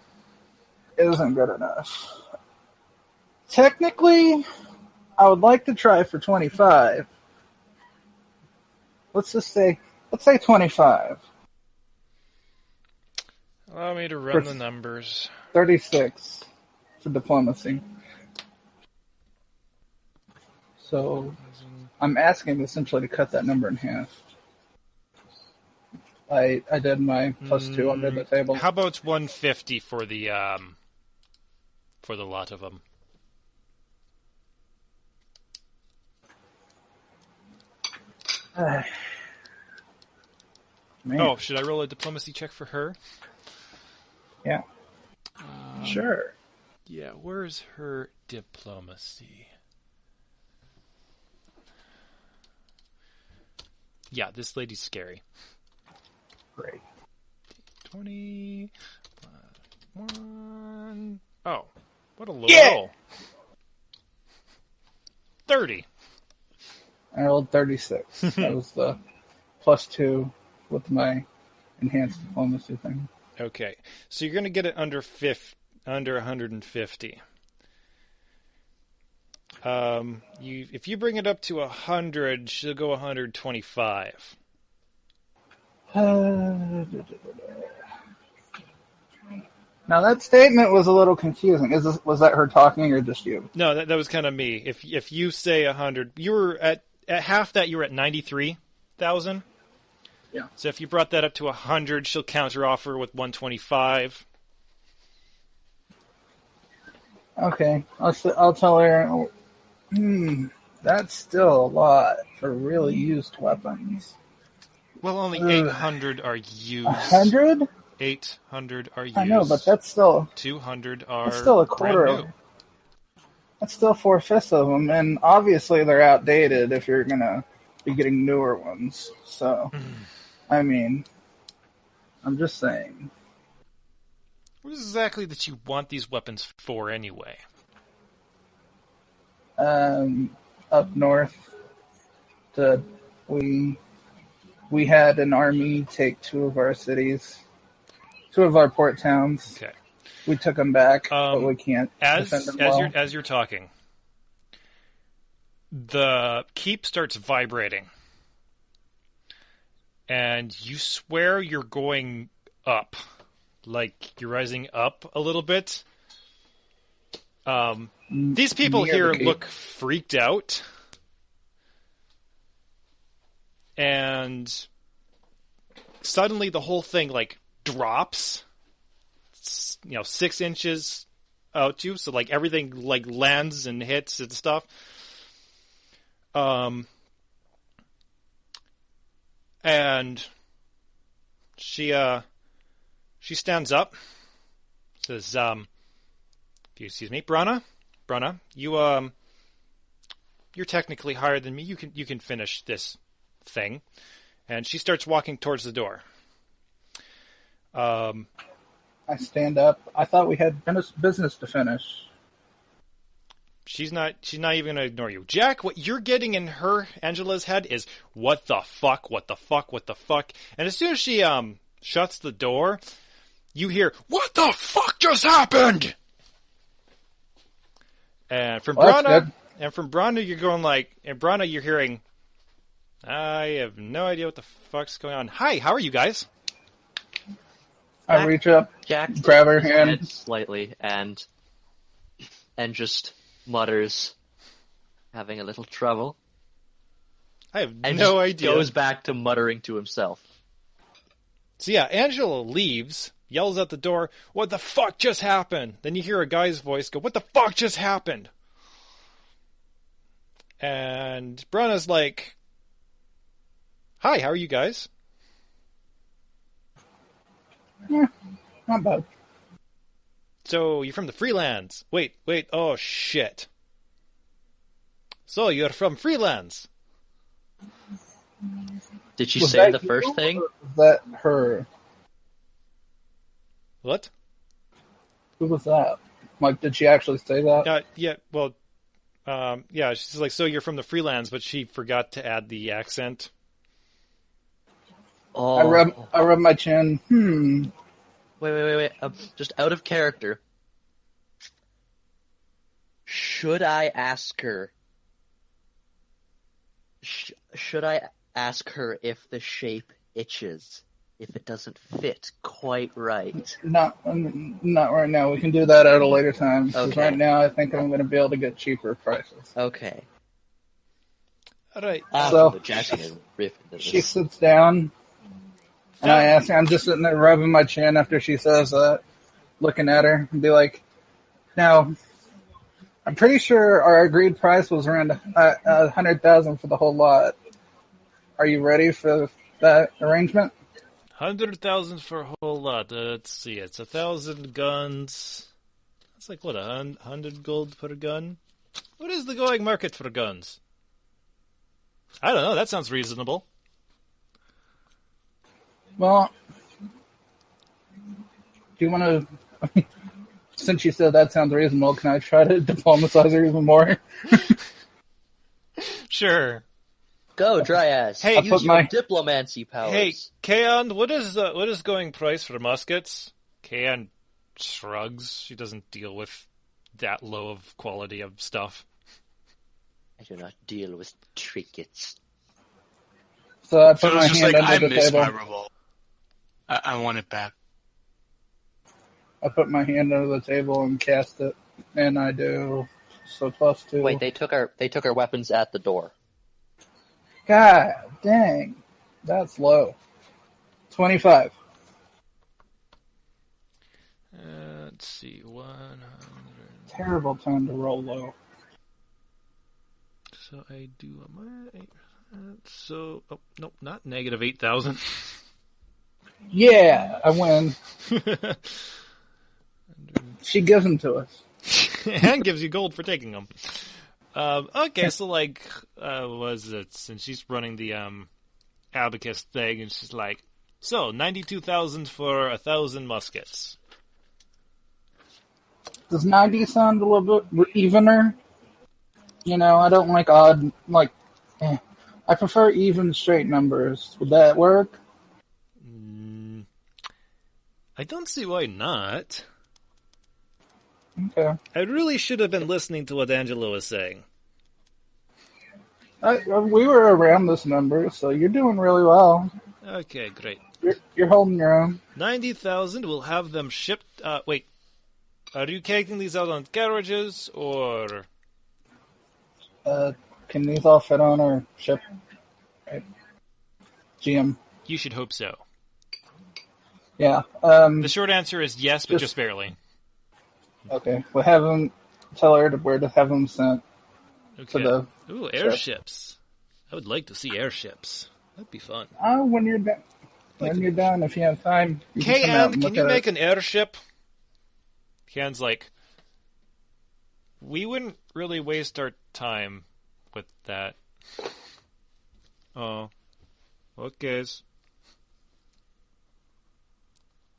[SPEAKER 2] isn't good enough. Technically, I would like to try for 25. Let's say 25.
[SPEAKER 3] Allow me to run the numbers.
[SPEAKER 2] 36 for diplomacy. So I'm asking essentially to cut that number in half. I did my +2 under the table.
[SPEAKER 3] How about 150 for the lot of them?
[SPEAKER 2] Man.
[SPEAKER 3] Oh, should I roll a diplomacy check for her?
[SPEAKER 2] Yeah. Sure.
[SPEAKER 3] Yeah, where's her diplomacy? Yeah, this lady's scary.
[SPEAKER 2] Great.
[SPEAKER 3] 20 plus 1. Oh, what a low roll. 30.
[SPEAKER 2] I rolled 36. That was the +2 with my enhanced diplomacy thing.
[SPEAKER 3] Okay, so you're going to get it under 150. If you bring it up to 100, she'll go 125.
[SPEAKER 2] Now that statement was a little confusing. Was that her talking or just you?
[SPEAKER 3] No, that was kind of me. If you say 100, you were at half that. You were at 93,000.
[SPEAKER 2] Yeah.
[SPEAKER 3] So if you brought that up to 100, she'll counter offer with 125.
[SPEAKER 2] Okay, I'll tell her. That's still a lot for really used weapons.
[SPEAKER 3] Well, only 800 are used.
[SPEAKER 2] 100?
[SPEAKER 3] 800 are used.
[SPEAKER 2] I know, but that's still
[SPEAKER 3] 200 are
[SPEAKER 2] that's still a quarter.
[SPEAKER 3] brand new.
[SPEAKER 2] That's still 4/5 of them, and obviously they're outdated if you're gonna be getting newer ones. So, I mean, I'm just saying.
[SPEAKER 3] What is exactly that you want these weapons for anyway?
[SPEAKER 2] Up north, we had an army take 2 of our cities, 2 of our port towns.
[SPEAKER 3] Okay.
[SPEAKER 2] We took them back, but we can't defend them well.
[SPEAKER 3] As you're talking, the keep starts vibrating, and you swear you're going up, like you're rising up a little bit. These people
[SPEAKER 2] Near
[SPEAKER 3] here
[SPEAKER 2] the keep.
[SPEAKER 3] look freaked out, and suddenly the whole thing like drops. 6 inches out to you, so like everything like lands and hits and stuff. And she stands up, says, excuse me, Brana, you're technically higher than me. You can finish this thing. And she starts walking towards the door.
[SPEAKER 2] I stand up. I thought we had business to finish.
[SPEAKER 3] she's not even gonna ignore you. Jack, what you're getting in Angela's head is what the fuck, what the fuck, what the fuck. And as soon as she shuts the door, you hear, what the fuck just happened? And from Brana, you're going like, and Brana, you're hearing, I have no idea what the fuck's going on. Hi, how are you guys?
[SPEAKER 2] I reach up,
[SPEAKER 5] Jack
[SPEAKER 2] grab her
[SPEAKER 5] his
[SPEAKER 2] hand.
[SPEAKER 5] head slightly and just mutters, having a little trouble.
[SPEAKER 3] I have
[SPEAKER 5] And
[SPEAKER 3] no
[SPEAKER 5] just
[SPEAKER 3] idea.
[SPEAKER 5] goes back to muttering to himself.
[SPEAKER 3] So yeah, Angela leaves, yells at the door, what the fuck just happened? Then you hear a guy's voice go, what the fuck just happened? And Brana's like, hi, how are you guys?
[SPEAKER 2] Yeah, not bad.
[SPEAKER 3] So you're from the Freelands. Wait, oh shit. So you're from Freelands.
[SPEAKER 5] Did she
[SPEAKER 2] Was
[SPEAKER 5] say
[SPEAKER 2] that
[SPEAKER 5] the first
[SPEAKER 2] you,
[SPEAKER 5] thing?
[SPEAKER 2] or was that her?
[SPEAKER 3] What?
[SPEAKER 2] Who was that? Like, did she actually say that?
[SPEAKER 3] Yeah, well, yeah, she's like, so you're from the Freelands, but she forgot to add the accent.
[SPEAKER 5] Oh.
[SPEAKER 2] I rub my chin.
[SPEAKER 5] Wait. Just out of character. Should I ask her? Should I ask her if the shape itches? If it doesn't fit quite right?
[SPEAKER 2] Not right now. We can do that at a later time. Because
[SPEAKER 5] Okay.
[SPEAKER 2] right now, I think I'm going to be able to get cheaper prices.
[SPEAKER 5] Okay.
[SPEAKER 3] All right.
[SPEAKER 2] So,
[SPEAKER 5] Jack's gonna riff into this.
[SPEAKER 2] She sits down, and I ask her, I'm just sitting there rubbing my chin after she says that, looking at her, and be like, now, I'm pretty sure our agreed price was around $100,000 for the whole lot. Are you ready for that arrangement?
[SPEAKER 3] 100,000 for a whole lot. Let's see, it's 1,000 guns. That's like, what, 100 gold per gun? What is the going market for guns? I don't know, that sounds reasonable.
[SPEAKER 2] Well, do you want to... Since you said that sounds reasonable, can I try to diplomatize her even more?
[SPEAKER 3] Sure.
[SPEAKER 5] Go, Dryas.
[SPEAKER 3] Hey,
[SPEAKER 5] use your diplomancy powers.
[SPEAKER 3] Hey, Kaon, what is going price for muskets? Kaon shrugs. She doesn't deal with that low of quality of stuff.
[SPEAKER 5] I do not deal with trinkets.
[SPEAKER 2] So I
[SPEAKER 4] So
[SPEAKER 2] put
[SPEAKER 4] it
[SPEAKER 2] my
[SPEAKER 4] was just
[SPEAKER 2] hand
[SPEAKER 4] like, I
[SPEAKER 2] under the
[SPEAKER 4] miss my
[SPEAKER 2] table.
[SPEAKER 4] revolt. I want it back.
[SPEAKER 2] I put my hand under the table and cast it, and I do so +2.
[SPEAKER 5] Wait, they took our weapons at the door.
[SPEAKER 2] God dang, that's low. 25.
[SPEAKER 3] Let's see, 100.
[SPEAKER 2] Terrible time to roll low.
[SPEAKER 3] So I do so. Oh nope, not negative 8,000.
[SPEAKER 2] Yeah, I win. She gives them to us.
[SPEAKER 3] And gives you gold for taking them. Okay, so like, was it, since she's running the abacus thing, and she's like, so 92,000 for 1,000 muskets.
[SPEAKER 2] Does 90 sound a little bit evener? You know, I don't like odd, I prefer even straight numbers. Would that work?
[SPEAKER 3] I don't see why not.
[SPEAKER 2] Okay.
[SPEAKER 3] I really should have been listening to what Angela was saying.
[SPEAKER 2] We were around this number, so you're doing really well.
[SPEAKER 3] Okay, great.
[SPEAKER 2] You're holding your own.
[SPEAKER 3] 90,000, we'll have them shipped. Wait, are you taking these out on carriages, or?
[SPEAKER 2] Can these all fit on our ship? Right. GM.
[SPEAKER 3] You should hope so.
[SPEAKER 2] Yeah.
[SPEAKER 3] The short answer is yes, but just barely.
[SPEAKER 2] Okay. We'll have them tell her where to have them sent.
[SPEAKER 3] Okay.
[SPEAKER 2] To the
[SPEAKER 3] Ooh, airships. I would like to see airships. That'd be fun.
[SPEAKER 2] When you're done. When you're done, if you have time.
[SPEAKER 3] Can you make an airship? Ken's like, we wouldn't really waste our time with that. Oh. Okay.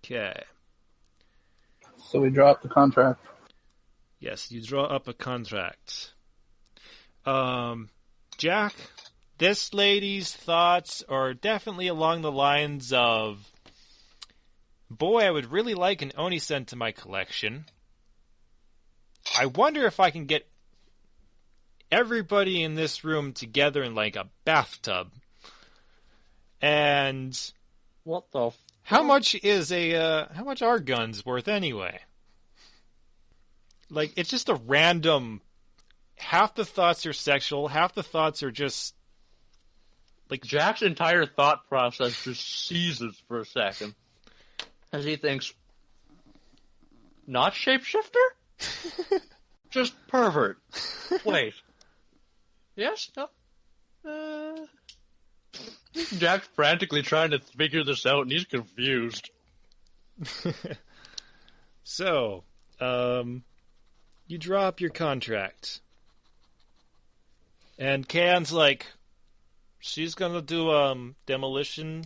[SPEAKER 3] Okay.
[SPEAKER 2] So we dropped the contract.
[SPEAKER 3] Yes, you draw up a contract. Jack, this lady's thoughts are definitely along the lines of, boy, I would really like an Oni-sen to my collection. I wonder if I can get everybody in this room together in like a bathtub. And
[SPEAKER 5] What the?
[SPEAKER 3] how much are guns worth anyway? Like, it's just a random. Half the thoughts are sexual, half the thoughts are just like
[SPEAKER 5] Jack's entire thought process just seizes for a second as he thinks, not shapeshifter? Just pervert. Wait. Yes? No? Jack's frantically trying to figure this out and he's confused.
[SPEAKER 3] So, you draw up your contract. And Kan's like, she's gonna do demolition,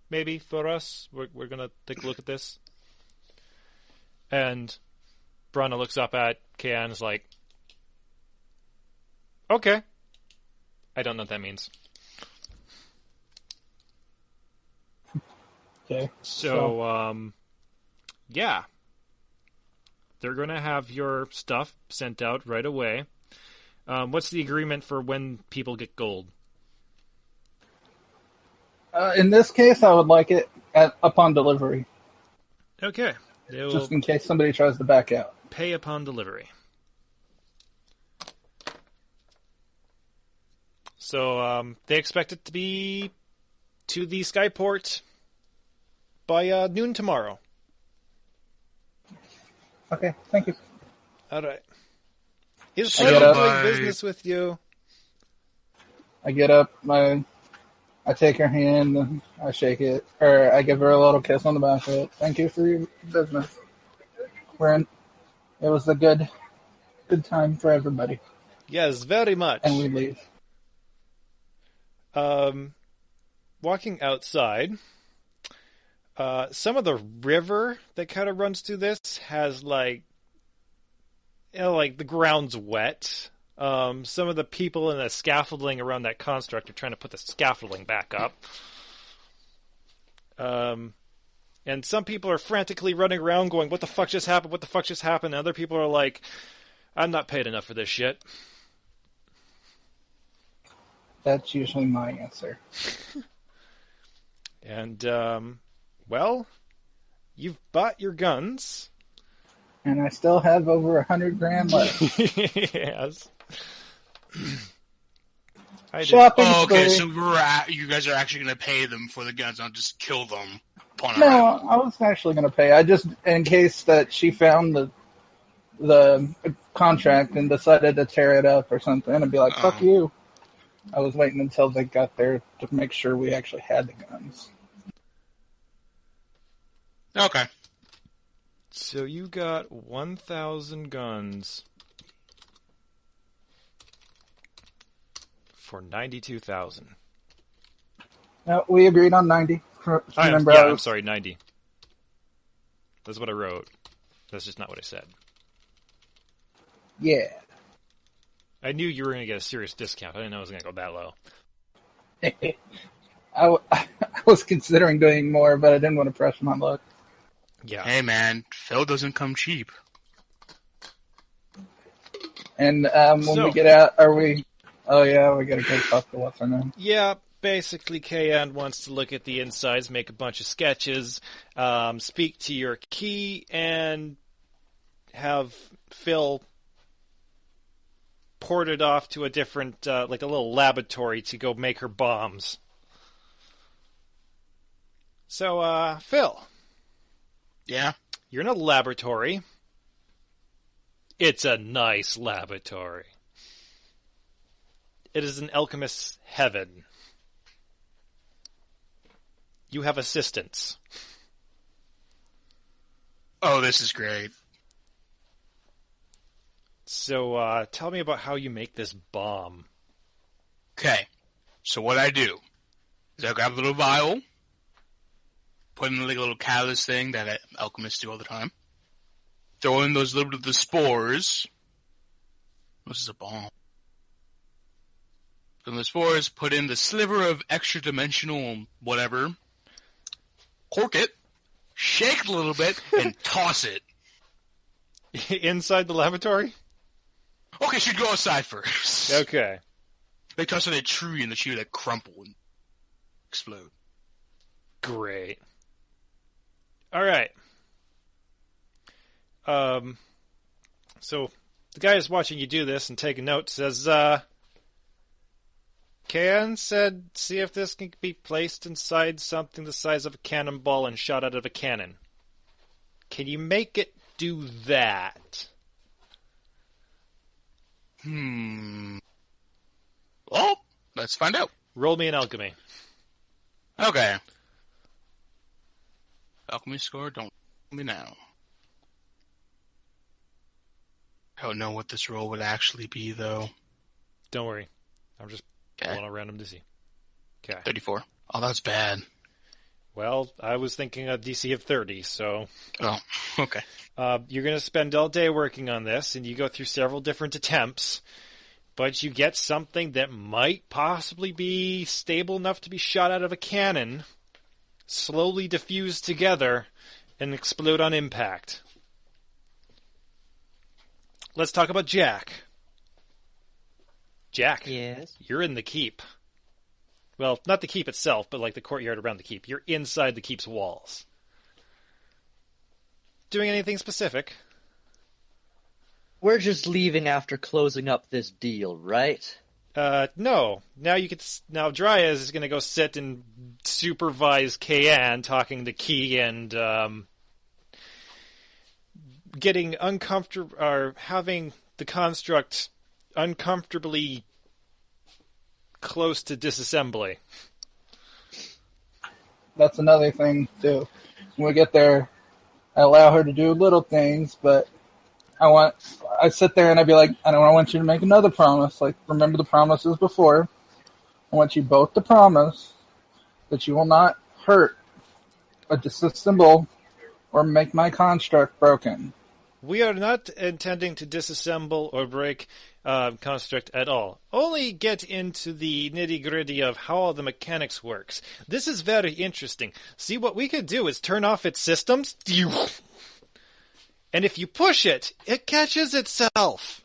[SPEAKER 3] maybe, for us. We're gonna take a look at this. And Brana looks up at Kan and is like, okay. I don't know what that means.
[SPEAKER 2] Okay.
[SPEAKER 3] So, yeah. They're gonna have your stuff sent out right away. What's the agreement for when people get gold?
[SPEAKER 2] In this case, I would like it upon delivery,
[SPEAKER 3] Okay. They will
[SPEAKER 2] just in case somebody tries to back out.
[SPEAKER 3] pay upon delivery. So, they expect it to be to the Skyport by noon tomorrow.
[SPEAKER 2] Okay, thank you.
[SPEAKER 3] All right. It's
[SPEAKER 2] I
[SPEAKER 3] pleasure
[SPEAKER 2] get up.
[SPEAKER 3] doing business with you.
[SPEAKER 2] I get up, I take her hand, and I shake it, or I give her a little kiss on the back of it. Thank you for your business. It was a good time for everybody,
[SPEAKER 3] Yes, very much.
[SPEAKER 2] and we leave.
[SPEAKER 3] Walking outside, some of the river that kind of runs through this has like the ground's wet. Some of the people in the scaffolding around that construct are trying to put the scaffolding back up. And some people are frantically running around going, what the fuck just happened? What the fuck just happened? And other people are like, I'm not paid enough for this shit.
[SPEAKER 2] That's usually my answer.
[SPEAKER 3] And, well, you've bought your guns.
[SPEAKER 2] And I still have over 100 grand left.
[SPEAKER 3] Yes. I did.
[SPEAKER 2] Shopping
[SPEAKER 4] Oh, okay,
[SPEAKER 2] spree.
[SPEAKER 4] so you guys are actually going to pay them for the guns, not just kill them upon
[SPEAKER 2] No,
[SPEAKER 4] arrival.
[SPEAKER 2] I was actually going to pay. I just, in case that she found the contract and decided to tear it up or something, and be like, fuck you. I was waiting until they got there to make sure we actually had the guns.
[SPEAKER 4] Okay.
[SPEAKER 3] So you got 1,000 guns for 92,000.
[SPEAKER 2] No, we agreed on 90. Remember,
[SPEAKER 3] I'm sorry, 90. That's what I wrote. That's just not what I said.
[SPEAKER 2] Yeah.
[SPEAKER 3] I knew you were going to get a serious discount. I didn't know it was going to go that low.
[SPEAKER 2] I was considering doing more, but I didn't want to press my luck.
[SPEAKER 3] Yeah.
[SPEAKER 4] Hey, man, Phil doesn't come cheap.
[SPEAKER 2] And when we get out, are we... Oh, yeah, we got to go talk to what's her name.
[SPEAKER 3] Yeah, basically, Kayan wants to look at the insides, make a bunch of sketches, speak to your key, and have Phil ported off to a different, like a little laboratory to go make her bombs. So, Phil.
[SPEAKER 4] Yeah?
[SPEAKER 3] You're in a laboratory. It's a nice laboratory. It is an alchemist's heaven. You have assistants.
[SPEAKER 4] Oh, this is great.
[SPEAKER 3] So, tell me about how you make this bomb.
[SPEAKER 4] Okay, so what I do is I grab a little vial, put in like a little catalyst thing that alchemists do all the time, throw in those little bit of the spores. This is a bomb. From the spores, put in the sliver of extra-dimensional whatever, cork it, shake it a little bit, and toss it.
[SPEAKER 3] Inside the laboratory?
[SPEAKER 4] Okay, she'd go outside first.
[SPEAKER 3] Okay.
[SPEAKER 4] They toss it at a tree, and the tree would like, crumple and explode.
[SPEAKER 3] Great. All right. So the guy who's watching you do this and taking notes says, Kayan said, see if this can be placed inside something the size of a cannonball and shot out of a cannon. Can you make it do that?
[SPEAKER 4] Well, let's find out.
[SPEAKER 3] Roll me an alchemy.
[SPEAKER 4] Okay. Alchemy score, don't tell me now. I don't know what this roll would actually be, though.
[SPEAKER 3] Don't worry. I'm just rolling a random to see. Okay.
[SPEAKER 4] 34. Oh, that's bad.
[SPEAKER 3] Well, I was thinking a DC of 30, so...
[SPEAKER 4] Oh, okay.
[SPEAKER 3] You're going to spend all day working on this, and you go through several different attempts, but you get something that might possibly be stable enough to be shot out of a cannon, slowly diffuse together, and explode on impact. Let's talk about Jack. Jack,
[SPEAKER 5] Yes.
[SPEAKER 3] you're in the keep. Well, not the keep itself, but like the courtyard around the keep. You're inside the keep's walls. Doing anything specific?
[SPEAKER 5] We're just leaving after closing up this deal, right?
[SPEAKER 3] No. Now Dryas is going to go sit and supervise Kayan talking to Key and getting uncomfortable, or having the construct uncomfortably close to disassembly.
[SPEAKER 2] That's another thing, too. When we get there, I allow her to do little things, but I sit there and I'd be like, I don't want you to make another promise. Like, remember the promises before. I want you both to promise that you will not hurt or disassemble or make my construct broken.
[SPEAKER 3] We are not intending to disassemble or break construct at all. Only get into the nitty-gritty of how all the mechanics works. This is very interesting. See, what we could do is turn off its systems, and if you push it, it catches itself.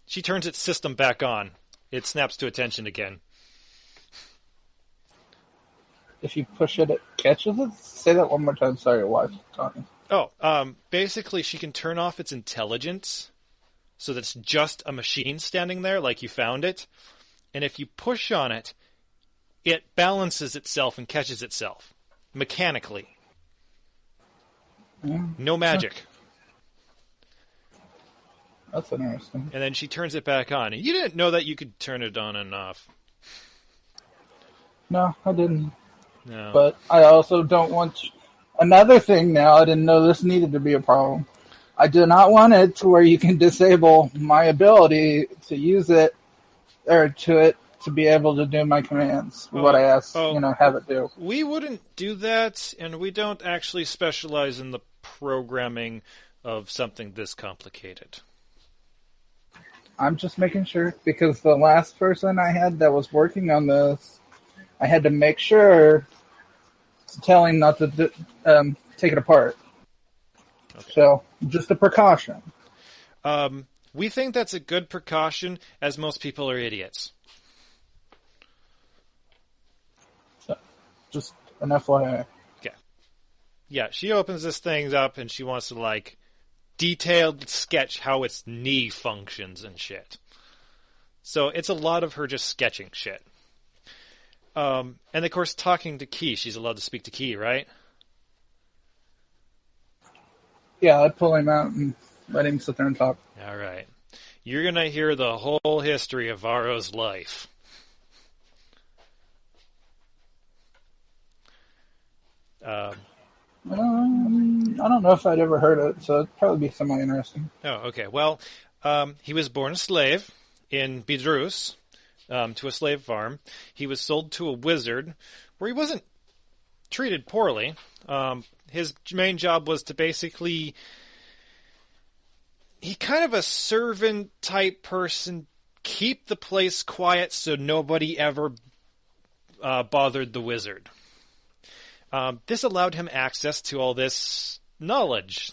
[SPEAKER 3] She turns its system back on. It snaps to attention again.
[SPEAKER 2] If you push it, it catches it? Say that one more time. Sorry, your wife's talking.
[SPEAKER 3] Oh, basically she can turn off its intelligence so that it's just a machine standing there like you found it. And if you push on it, it balances itself and catches itself. Mechanically.
[SPEAKER 2] Yeah,
[SPEAKER 3] No magic.
[SPEAKER 2] that's interesting.
[SPEAKER 3] And then she turns it back on. And you didn't know that you could turn it on and off.
[SPEAKER 2] No, I didn't.
[SPEAKER 3] No.
[SPEAKER 2] But I also don't want... Another thing now, I didn't know this needed to be a problem. I do not want it to where you can disable my ability to use it, or to be able to do my commands, what I ask, have it do.
[SPEAKER 3] We wouldn't do that, and we don't actually specialize in the programming of something this complicated.
[SPEAKER 2] I'm just making sure, because the last person I had that was working on this, I had to make sure to tell him not to take it apart. Okay. So, just a precaution.
[SPEAKER 3] We think that's a good precaution, as most people are idiots.
[SPEAKER 2] So, just an FYI.
[SPEAKER 3] Okay. Yeah, she opens this thing up, and she wants to, detailed sketch how its knee functions and shit. So, it's a lot of her just sketching shit. And, of course, talking to Key. She's allowed to speak to Key, right?
[SPEAKER 2] Yeah, I'd pull him out and let him sit there and talk.
[SPEAKER 3] All right. You're going to hear the whole history of Varro's life.
[SPEAKER 2] I don't know if I'd ever heard it, so it'd probably be somewhat interesting.
[SPEAKER 3] Oh, okay. Well, he was born a slave in Bidrus, to a slave farm. He was sold to a wizard where he wasn't treated poorly. His main job was to basically he kind of a servant type person. Keep the place quiet so nobody ever bothered the wizard. This allowed him access to all this knowledge,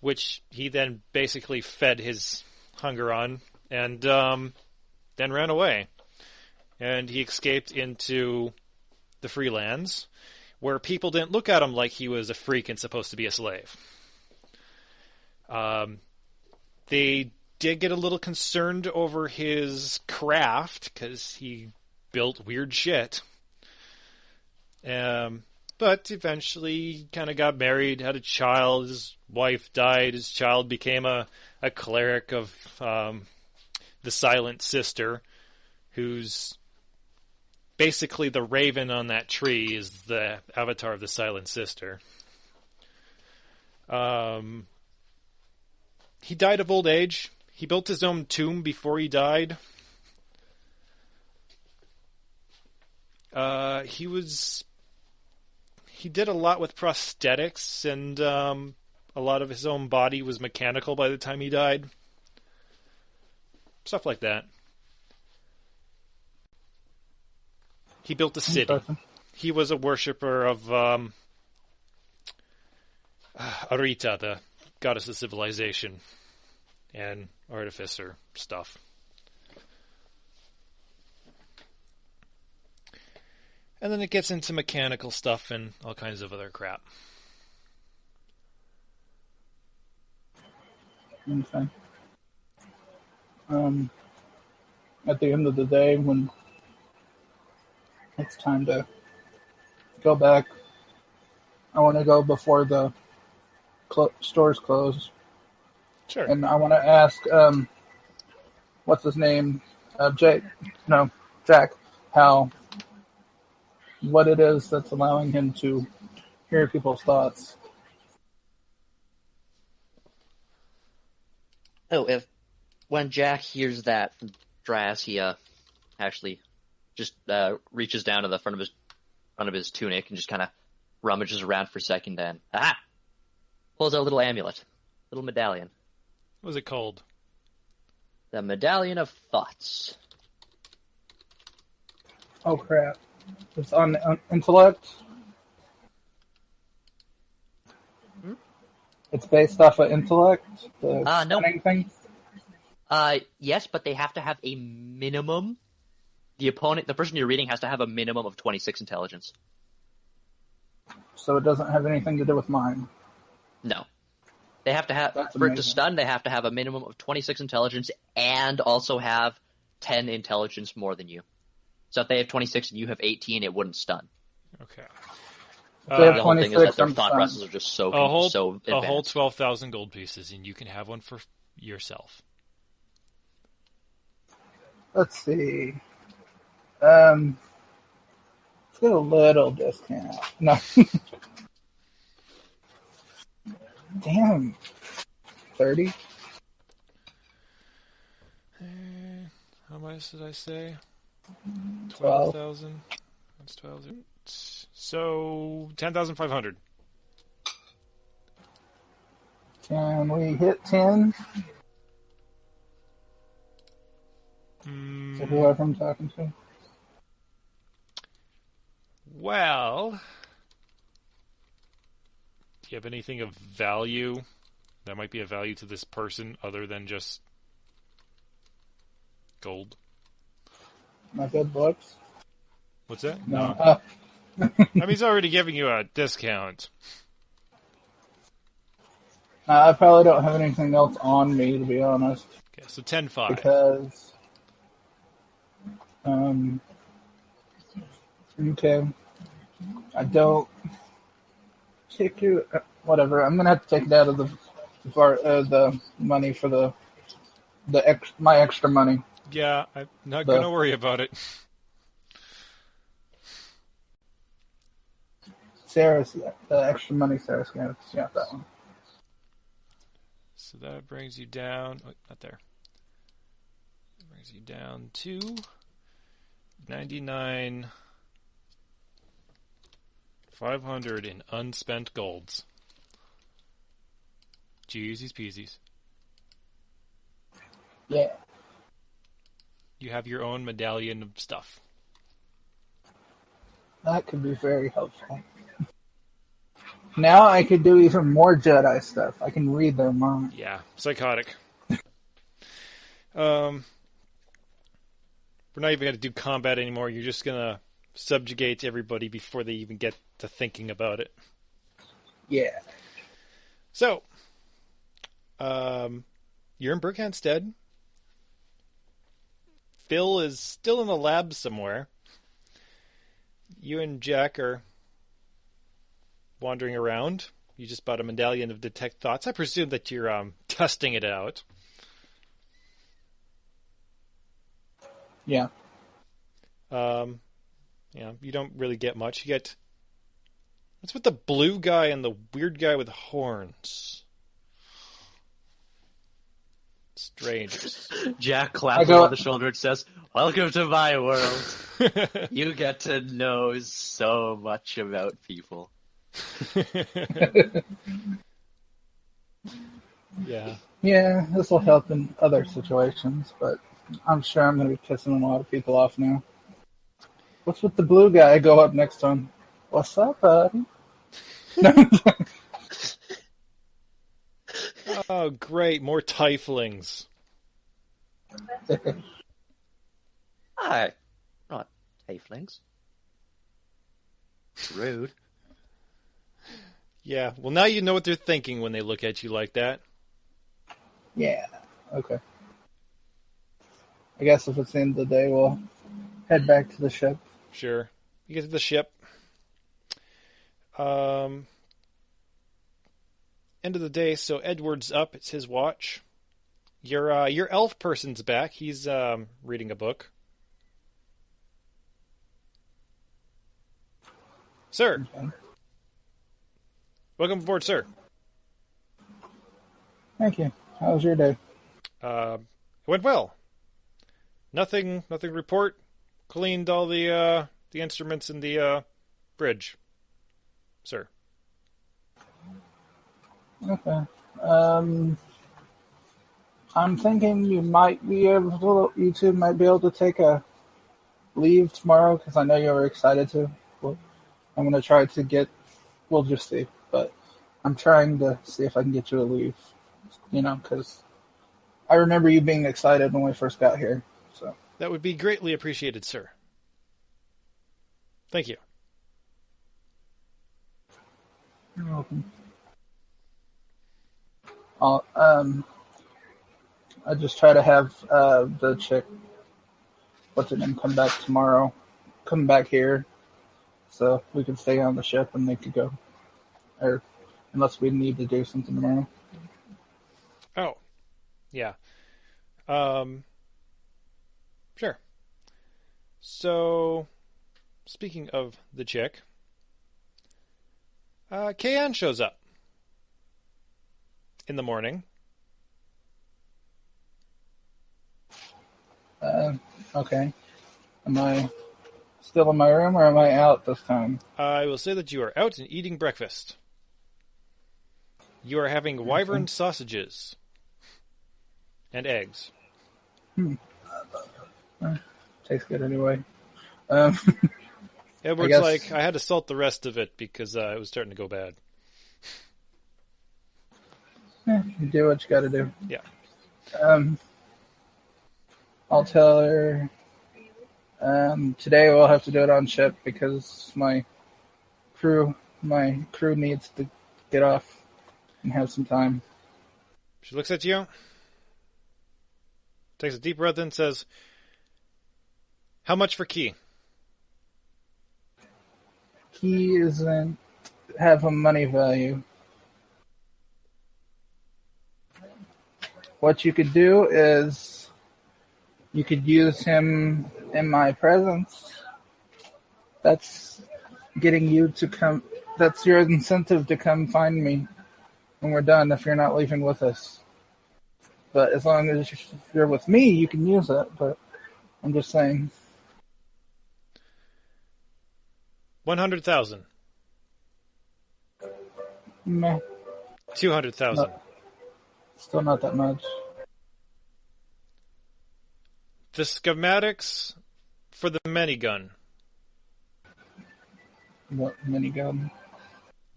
[SPEAKER 3] which he then basically fed his hunger on, and then ran away. And he escaped into the Freelands, where people didn't look at him like he was a freak and supposed to be a slave. They did get a little concerned over his craft, because he built weird shit. But eventually kind of got married, had a child, his wife died, his child became a cleric of the Silent Sister, who's basically the raven on that tree is the avatar of the Silent Sister. He died of old age. He built his own tomb before he died. He did a lot with prosthetics, and a lot of his own body was mechanical by the time he died. Stuff like that. He built a city. He was a worshipper of Arita, the goddess of civilization, and artificer stuff. And then it gets into mechanical stuff and all kinds of other crap.
[SPEAKER 2] Okay. At the end of the day, when it's time to go back, I want to go before the stores close.
[SPEAKER 3] Sure.
[SPEAKER 2] And I want to ask, what's his name? Jack, what it is that's allowing him to hear people's thoughts.
[SPEAKER 5] Oh, when Jack hears that from Dras, he actually just reaches down to the front of his tunic and just kind of rummages around for a second, and pulls out a little amulet, little medallion.
[SPEAKER 3] What was it called?
[SPEAKER 5] The Medallion of Thoughts.
[SPEAKER 2] Oh crap! It's on intellect. It's based off of intellect. The stunning thing.
[SPEAKER 5] Yes, but they have to have a minimum. The person you're reading has to have a minimum of 26 intelligence.
[SPEAKER 2] So it doesn't have anything to do with mine.
[SPEAKER 5] No. They have to have, for it to stun, they have to have a minimum of 26 intelligence and also have 10 intelligence more than you. So if they have 26 and you have 18, it wouldn't stun.
[SPEAKER 3] Okay.
[SPEAKER 2] The
[SPEAKER 5] whole thing is that their thought processes are just so advanced.
[SPEAKER 3] A whole 12,000 gold pieces, and you can have one for yourself.
[SPEAKER 2] Let's see. Let's get a little discount. No. Damn. 30?
[SPEAKER 3] How much did I say?
[SPEAKER 2] 12.
[SPEAKER 3] 12,000. That's 12. So 10,500.
[SPEAKER 2] Can we hit 10? To whoever I'm talking to.
[SPEAKER 3] Well, do you have anything of value that might be of value to this person other than just gold?
[SPEAKER 2] My good books?
[SPEAKER 3] What's that?
[SPEAKER 2] No.
[SPEAKER 3] I mean, he's already giving you a discount.
[SPEAKER 2] I probably don't have anything else on me, to be honest.
[SPEAKER 3] Okay, so 10.5.
[SPEAKER 2] Because, okay, I don't take you. Whatever. I'm gonna have to take it out of the money for my extra money.
[SPEAKER 3] Yeah, I'm not gonna worry about it.
[SPEAKER 2] Sarah's the extra money. Sarah's gonna have that one.
[SPEAKER 3] So that brings you down. Oh, not there. That brings you down to 99,500 in unspent golds. Jeezy's peasies.
[SPEAKER 2] Yeah,
[SPEAKER 3] You have your own medallion of stuff.
[SPEAKER 2] that could be very helpful. Now I could do even more Jedi stuff. I can read their mind.
[SPEAKER 3] Yeah, psychotic. We're not even going to do combat anymore. You're just going to subjugate everybody before they even get to thinking about it.
[SPEAKER 2] Yeah.
[SPEAKER 3] So, you're in Berkhamsted. Phil is still in the lab somewhere. You and Jack are wandering around. You just bought a medallion of detect thoughts. I presume that you're testing it out.
[SPEAKER 2] Yeah.
[SPEAKER 3] Yeah, you don't really get much. You get... What's with the blue guy and the weird guy with horns? Strangers.
[SPEAKER 5] Jack claps him on the shoulder and says, "Welcome to my world. You get to know so much about people."
[SPEAKER 3] Yeah.
[SPEAKER 2] Yeah, this will help in other situations, but I'm sure I'm going to be pissing a lot of people off now. What's with the blue guy? I go up next to him. What's up, buddy?
[SPEAKER 3] Oh, great. More tieflings.
[SPEAKER 5] Hi. Not tieflings. Rude.
[SPEAKER 3] Yeah, well, now you know what they're thinking when they look at you like that.
[SPEAKER 2] Yeah, okay. I guess if it's the end of the day, we'll head back to the ship.
[SPEAKER 3] Sure. You get to the ship. End of the day, so Edward's up. It's his watch. Your elf person's back. He's reading a book. Sir.
[SPEAKER 2] Okay.
[SPEAKER 3] Welcome aboard, sir.
[SPEAKER 2] Thank you. How was your day?
[SPEAKER 3] It went well. Nothing to report. Cleaned all the instruments in the bridge, sir.
[SPEAKER 2] Okay. I'm thinking you two might be able to take a leave tomorrow because I know you were excited to. Well, I'm going to try to we'll just see, but I'm trying to see if I can get you a leave, because I remember you being excited when we first got here, so.
[SPEAKER 3] That would be greatly appreciated, sir. Thank you.
[SPEAKER 2] You're welcome. I just try to have the chick, what's her name, come back here, so we can stay on the ship and they could go, or unless we need to do something tomorrow.
[SPEAKER 3] Oh, yeah. Sure. So, speaking of the chick, Kayan shows up in the morning.
[SPEAKER 2] Okay. Am I still in my room or am I out this time?
[SPEAKER 3] I will say that you are out and eating breakfast. You are having wyvern sausages and eggs.
[SPEAKER 2] Tastes good anyway.
[SPEAKER 3] Edward's like, I had to salt the rest of it because it was starting to go bad.
[SPEAKER 2] You do what you gotta do.
[SPEAKER 3] Yeah.
[SPEAKER 2] I'll tell her today we'll have to do it on ship because my crew needs to get off and have some time.
[SPEAKER 3] She looks at you, takes a deep breath and says, "How much for key?"
[SPEAKER 2] Key doesn't have a money value. What you could do is you could use him in my presence. That's getting you to come. That's your incentive to come find me when we're done if you're not leaving with us. But as long as you're with me, you can use it. But I'm just saying.
[SPEAKER 3] 100,000.
[SPEAKER 2] Meh.
[SPEAKER 3] 200,000.
[SPEAKER 2] Still not that much.
[SPEAKER 3] The schematics for the minigun.
[SPEAKER 2] What minigun?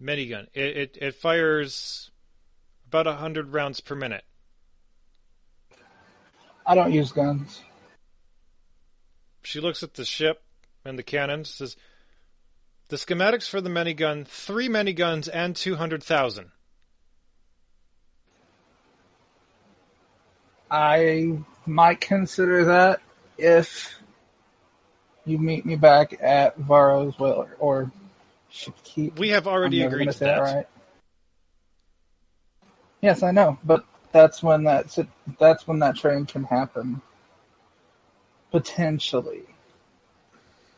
[SPEAKER 3] Minigun. It fires about 100 rounds per minute.
[SPEAKER 2] I don't use guns.
[SPEAKER 3] She looks at the ship and the cannons, says, the schematics for the minigun, 3 miniguns and 200,000.
[SPEAKER 2] I might consider that if you meet me back at Varro's Will or Shipkeep.
[SPEAKER 3] We have already
[SPEAKER 2] I'm never
[SPEAKER 3] agreed
[SPEAKER 2] gonna
[SPEAKER 3] to
[SPEAKER 2] say
[SPEAKER 3] that.
[SPEAKER 2] Right. Yes, I know, but that's when that train can happen. Potentially.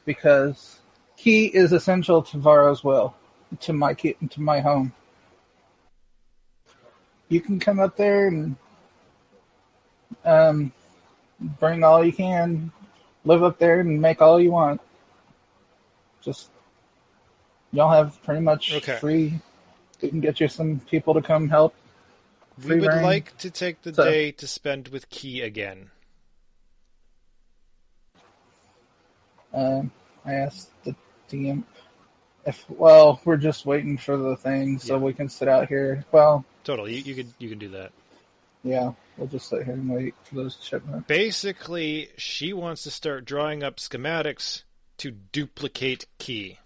[SPEAKER 2] Because key is essential to Varro's Will, to my home. You can come up there and bring all you can, live up there and make all you want. Just y'all have pretty much free. We can get you some people to come help.
[SPEAKER 3] We would
[SPEAKER 2] reign.
[SPEAKER 3] like to take the day to spend with Key again.
[SPEAKER 2] I asked the DM we're just waiting for the thing so we can sit out here. Well,
[SPEAKER 3] totally, you can do that.
[SPEAKER 2] Yeah, we'll just sit here and wait for those shipments.
[SPEAKER 3] Basically, she wants to start drawing up schematics to duplicate Key.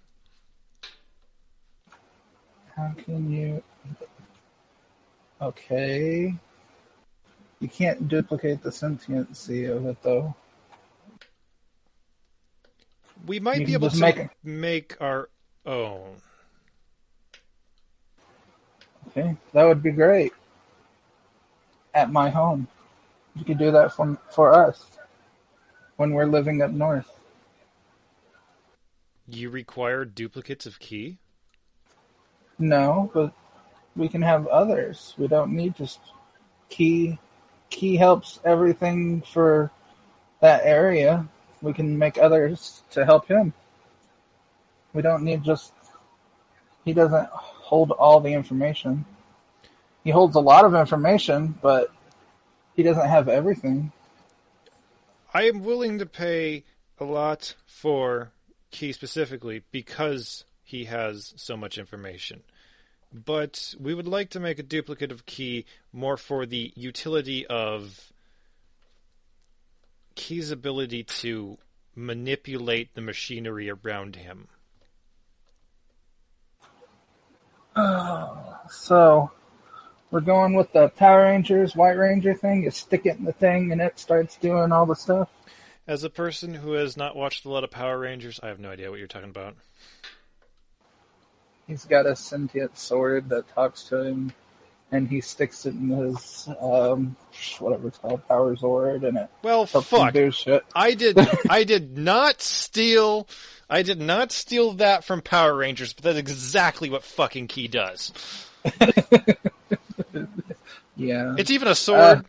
[SPEAKER 2] How can you... Okay. You can't duplicate the sentiency of it, though.
[SPEAKER 3] We might be able to make our own.
[SPEAKER 2] Okay, that would be great. At my home. You could do that for us when we're living up north.
[SPEAKER 3] You require duplicates of Key?
[SPEAKER 2] No, but we can have others. We don't need just Key. Key helps everything for that area. We can make others to help him. We don't need just... He doesn't hold all the information. He holds a lot of information, but he doesn't have everything.
[SPEAKER 3] I am willing to pay a lot for Key specifically because he has so much information. But we would like to make a duplicate of Key more for the utility of Key's ability to manipulate the machinery around him.
[SPEAKER 2] So, we're going with the Power Rangers, White Ranger thing. You stick it in the thing and it starts doing all the stuff.
[SPEAKER 3] As a person who has not watched a lot of Power Rangers, I have no idea what you're talking about.
[SPEAKER 2] He's got a sentient sword that talks to him, and he sticks it in his, whatever it's called, Power Zord, and it helps him do shit.
[SPEAKER 3] I did not steal that from Power Rangers, but that's exactly what fucking Key does.
[SPEAKER 2] Yeah.
[SPEAKER 3] It's even a sword.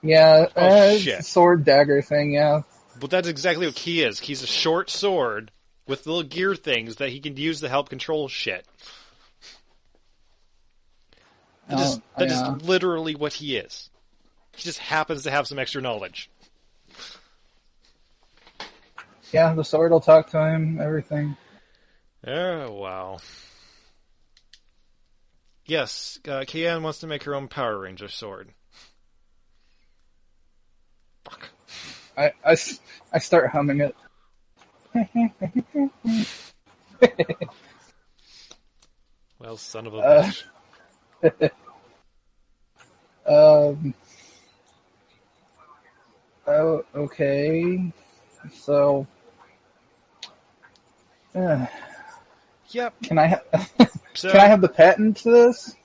[SPEAKER 2] Shit. Sword dagger thing, yeah.
[SPEAKER 3] But that's exactly what Key is. He's a short sword with little gear things that he can use to help control shit. That is literally what he is. He just happens to have some extra knowledge.
[SPEAKER 2] Yeah, the sword will talk to him, everything.
[SPEAKER 3] Oh, wow. Yes, Kian wants to make her own Power Ranger sword. Fuck.
[SPEAKER 2] I start humming it.
[SPEAKER 3] Well, son of a bitch.
[SPEAKER 2] Oh, okay. So,
[SPEAKER 3] yep.
[SPEAKER 2] Can I have the patent to this?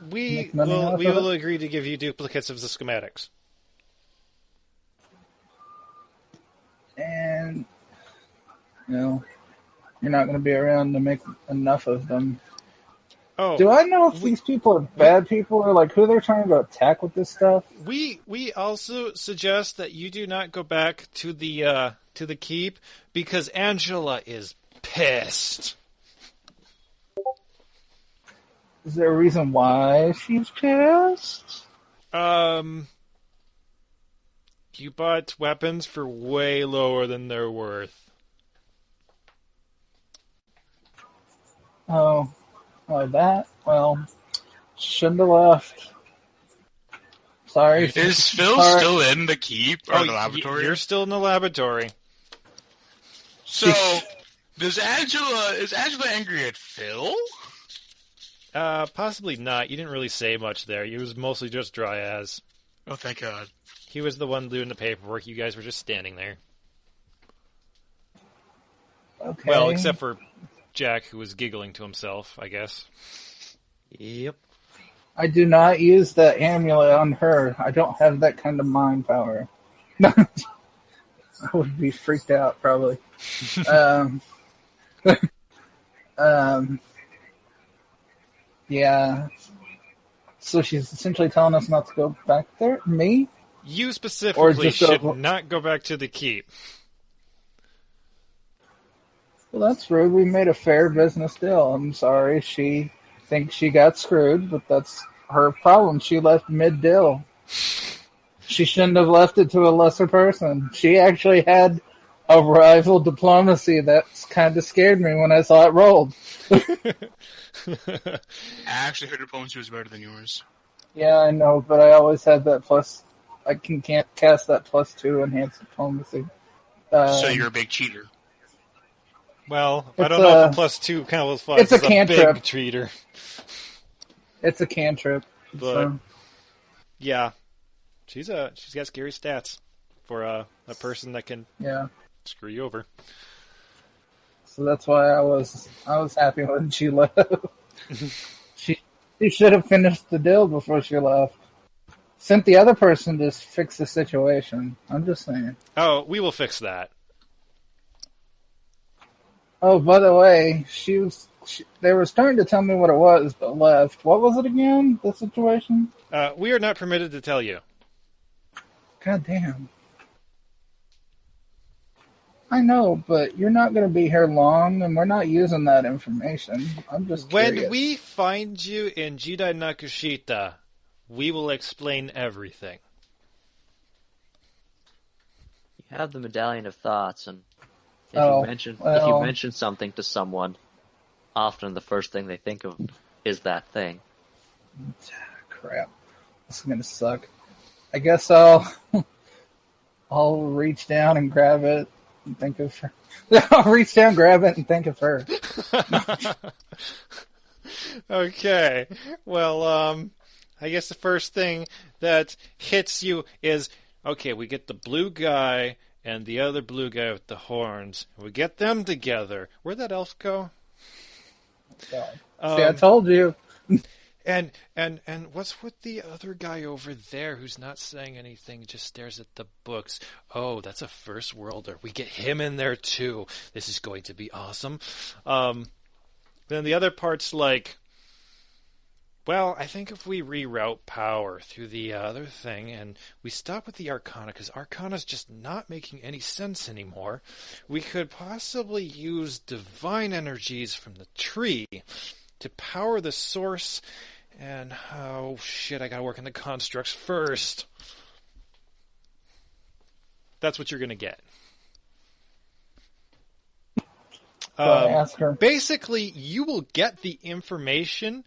[SPEAKER 3] We will agree to give you duplicates of the schematics.
[SPEAKER 2] And you're not going to be around to make enough of them.
[SPEAKER 3] Oh,
[SPEAKER 2] do I know if these people are bad people or like who they're trying to attack with this stuff?
[SPEAKER 3] We also suggest that you do not go back to the keep because Angela is pissed.
[SPEAKER 2] Is there a reason why she's pissed?
[SPEAKER 3] You bought weapons for way lower than they're worth.
[SPEAKER 2] Oh, that? Well, shouldn't have left. Sorry.
[SPEAKER 4] Is Phil
[SPEAKER 2] Sorry.
[SPEAKER 4] still in the keep or the laboratory?
[SPEAKER 3] You're still in the laboratory.
[SPEAKER 4] So, is Angela angry at Phil?
[SPEAKER 3] Possibly not. You didn't really say much there. It was mostly just dry as.
[SPEAKER 4] Oh, thank God.
[SPEAKER 3] He was the one doing the paperwork. You guys were just standing there.
[SPEAKER 2] Okay.
[SPEAKER 3] Well, except for Jack, who was giggling to himself, I guess.
[SPEAKER 5] Yep.
[SPEAKER 2] I do not use the amulet on her. I don't have that kind of mind power. I would be freaked out, probably. Yeah. So she's essentially telling us not to go back there? Me?
[SPEAKER 3] You specifically
[SPEAKER 2] just
[SPEAKER 3] should not go back to the keep.
[SPEAKER 2] Well, that's rude. We made a fair business deal. I'm sorry. She thinks she got screwed, but that's her problem. She left mid-deal. She shouldn't have left it to a lesser person. She actually had a rival diplomacy that kind of scared me when I saw it rolled.
[SPEAKER 4] Actually, her diplomacy was better than yours.
[SPEAKER 2] Yeah, I know, but I always had that plus. I can't cast that +2 enhanced diplomacy.
[SPEAKER 4] So you're a big cheater.
[SPEAKER 3] Well, I don't know if a +2 counts as
[SPEAKER 2] it's a
[SPEAKER 3] big
[SPEAKER 2] cantrip.
[SPEAKER 3] treater.
[SPEAKER 2] It's a cantrip.
[SPEAKER 3] But yeah, she's got scary stats for a person that can screw you over.
[SPEAKER 2] So that's why I was happy when she left. She should have finished the deal before she left. Sent the other person to fix the situation. I'm just saying.
[SPEAKER 3] Oh, we will fix that.
[SPEAKER 2] Oh, by the way, they were starting to tell me what it was, but left. What was it again? The situation?
[SPEAKER 3] We are not permitted to tell you.
[SPEAKER 2] God damn. I know, but you're not going to be here long, and we're not using that information. I'm just curious.
[SPEAKER 3] When we find you in Jidai Nakushita, we will explain everything.
[SPEAKER 5] You have the Medallion of Thoughts, and if you mention something to someone, often the first thing they think of is that thing.
[SPEAKER 2] Crap. This is going to suck. I guess I'll reach down and grab it and think of her. I'll reach down, grab it, and think of her.
[SPEAKER 3] Okay. Well, I guess the first thing that hits you is, okay, we get the blue guy and the other blue guy with the horns. We get them together. Where'd that elf go?
[SPEAKER 2] See, I told you.
[SPEAKER 3] And what's with the other guy over there who's not saying anything, just stares at the books? Oh, that's a first worlder. We get him in there too. This is going to be awesome. Then the other part's like, well, I think if we reroute power through the other thing and we stop with the Arcana, because Arcana's just not making any sense anymore, we could possibly use divine energies from the tree to power the source. And, oh shit, I gotta work on the constructs first. That's what you're gonna get.
[SPEAKER 2] Ask her.
[SPEAKER 3] Basically, you will get the information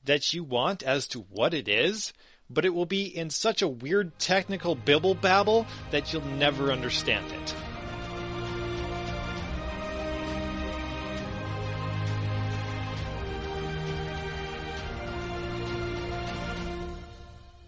[SPEAKER 3] that you want as to what it is, but it will be in such a weird technical bibble babble that you'll never understand it.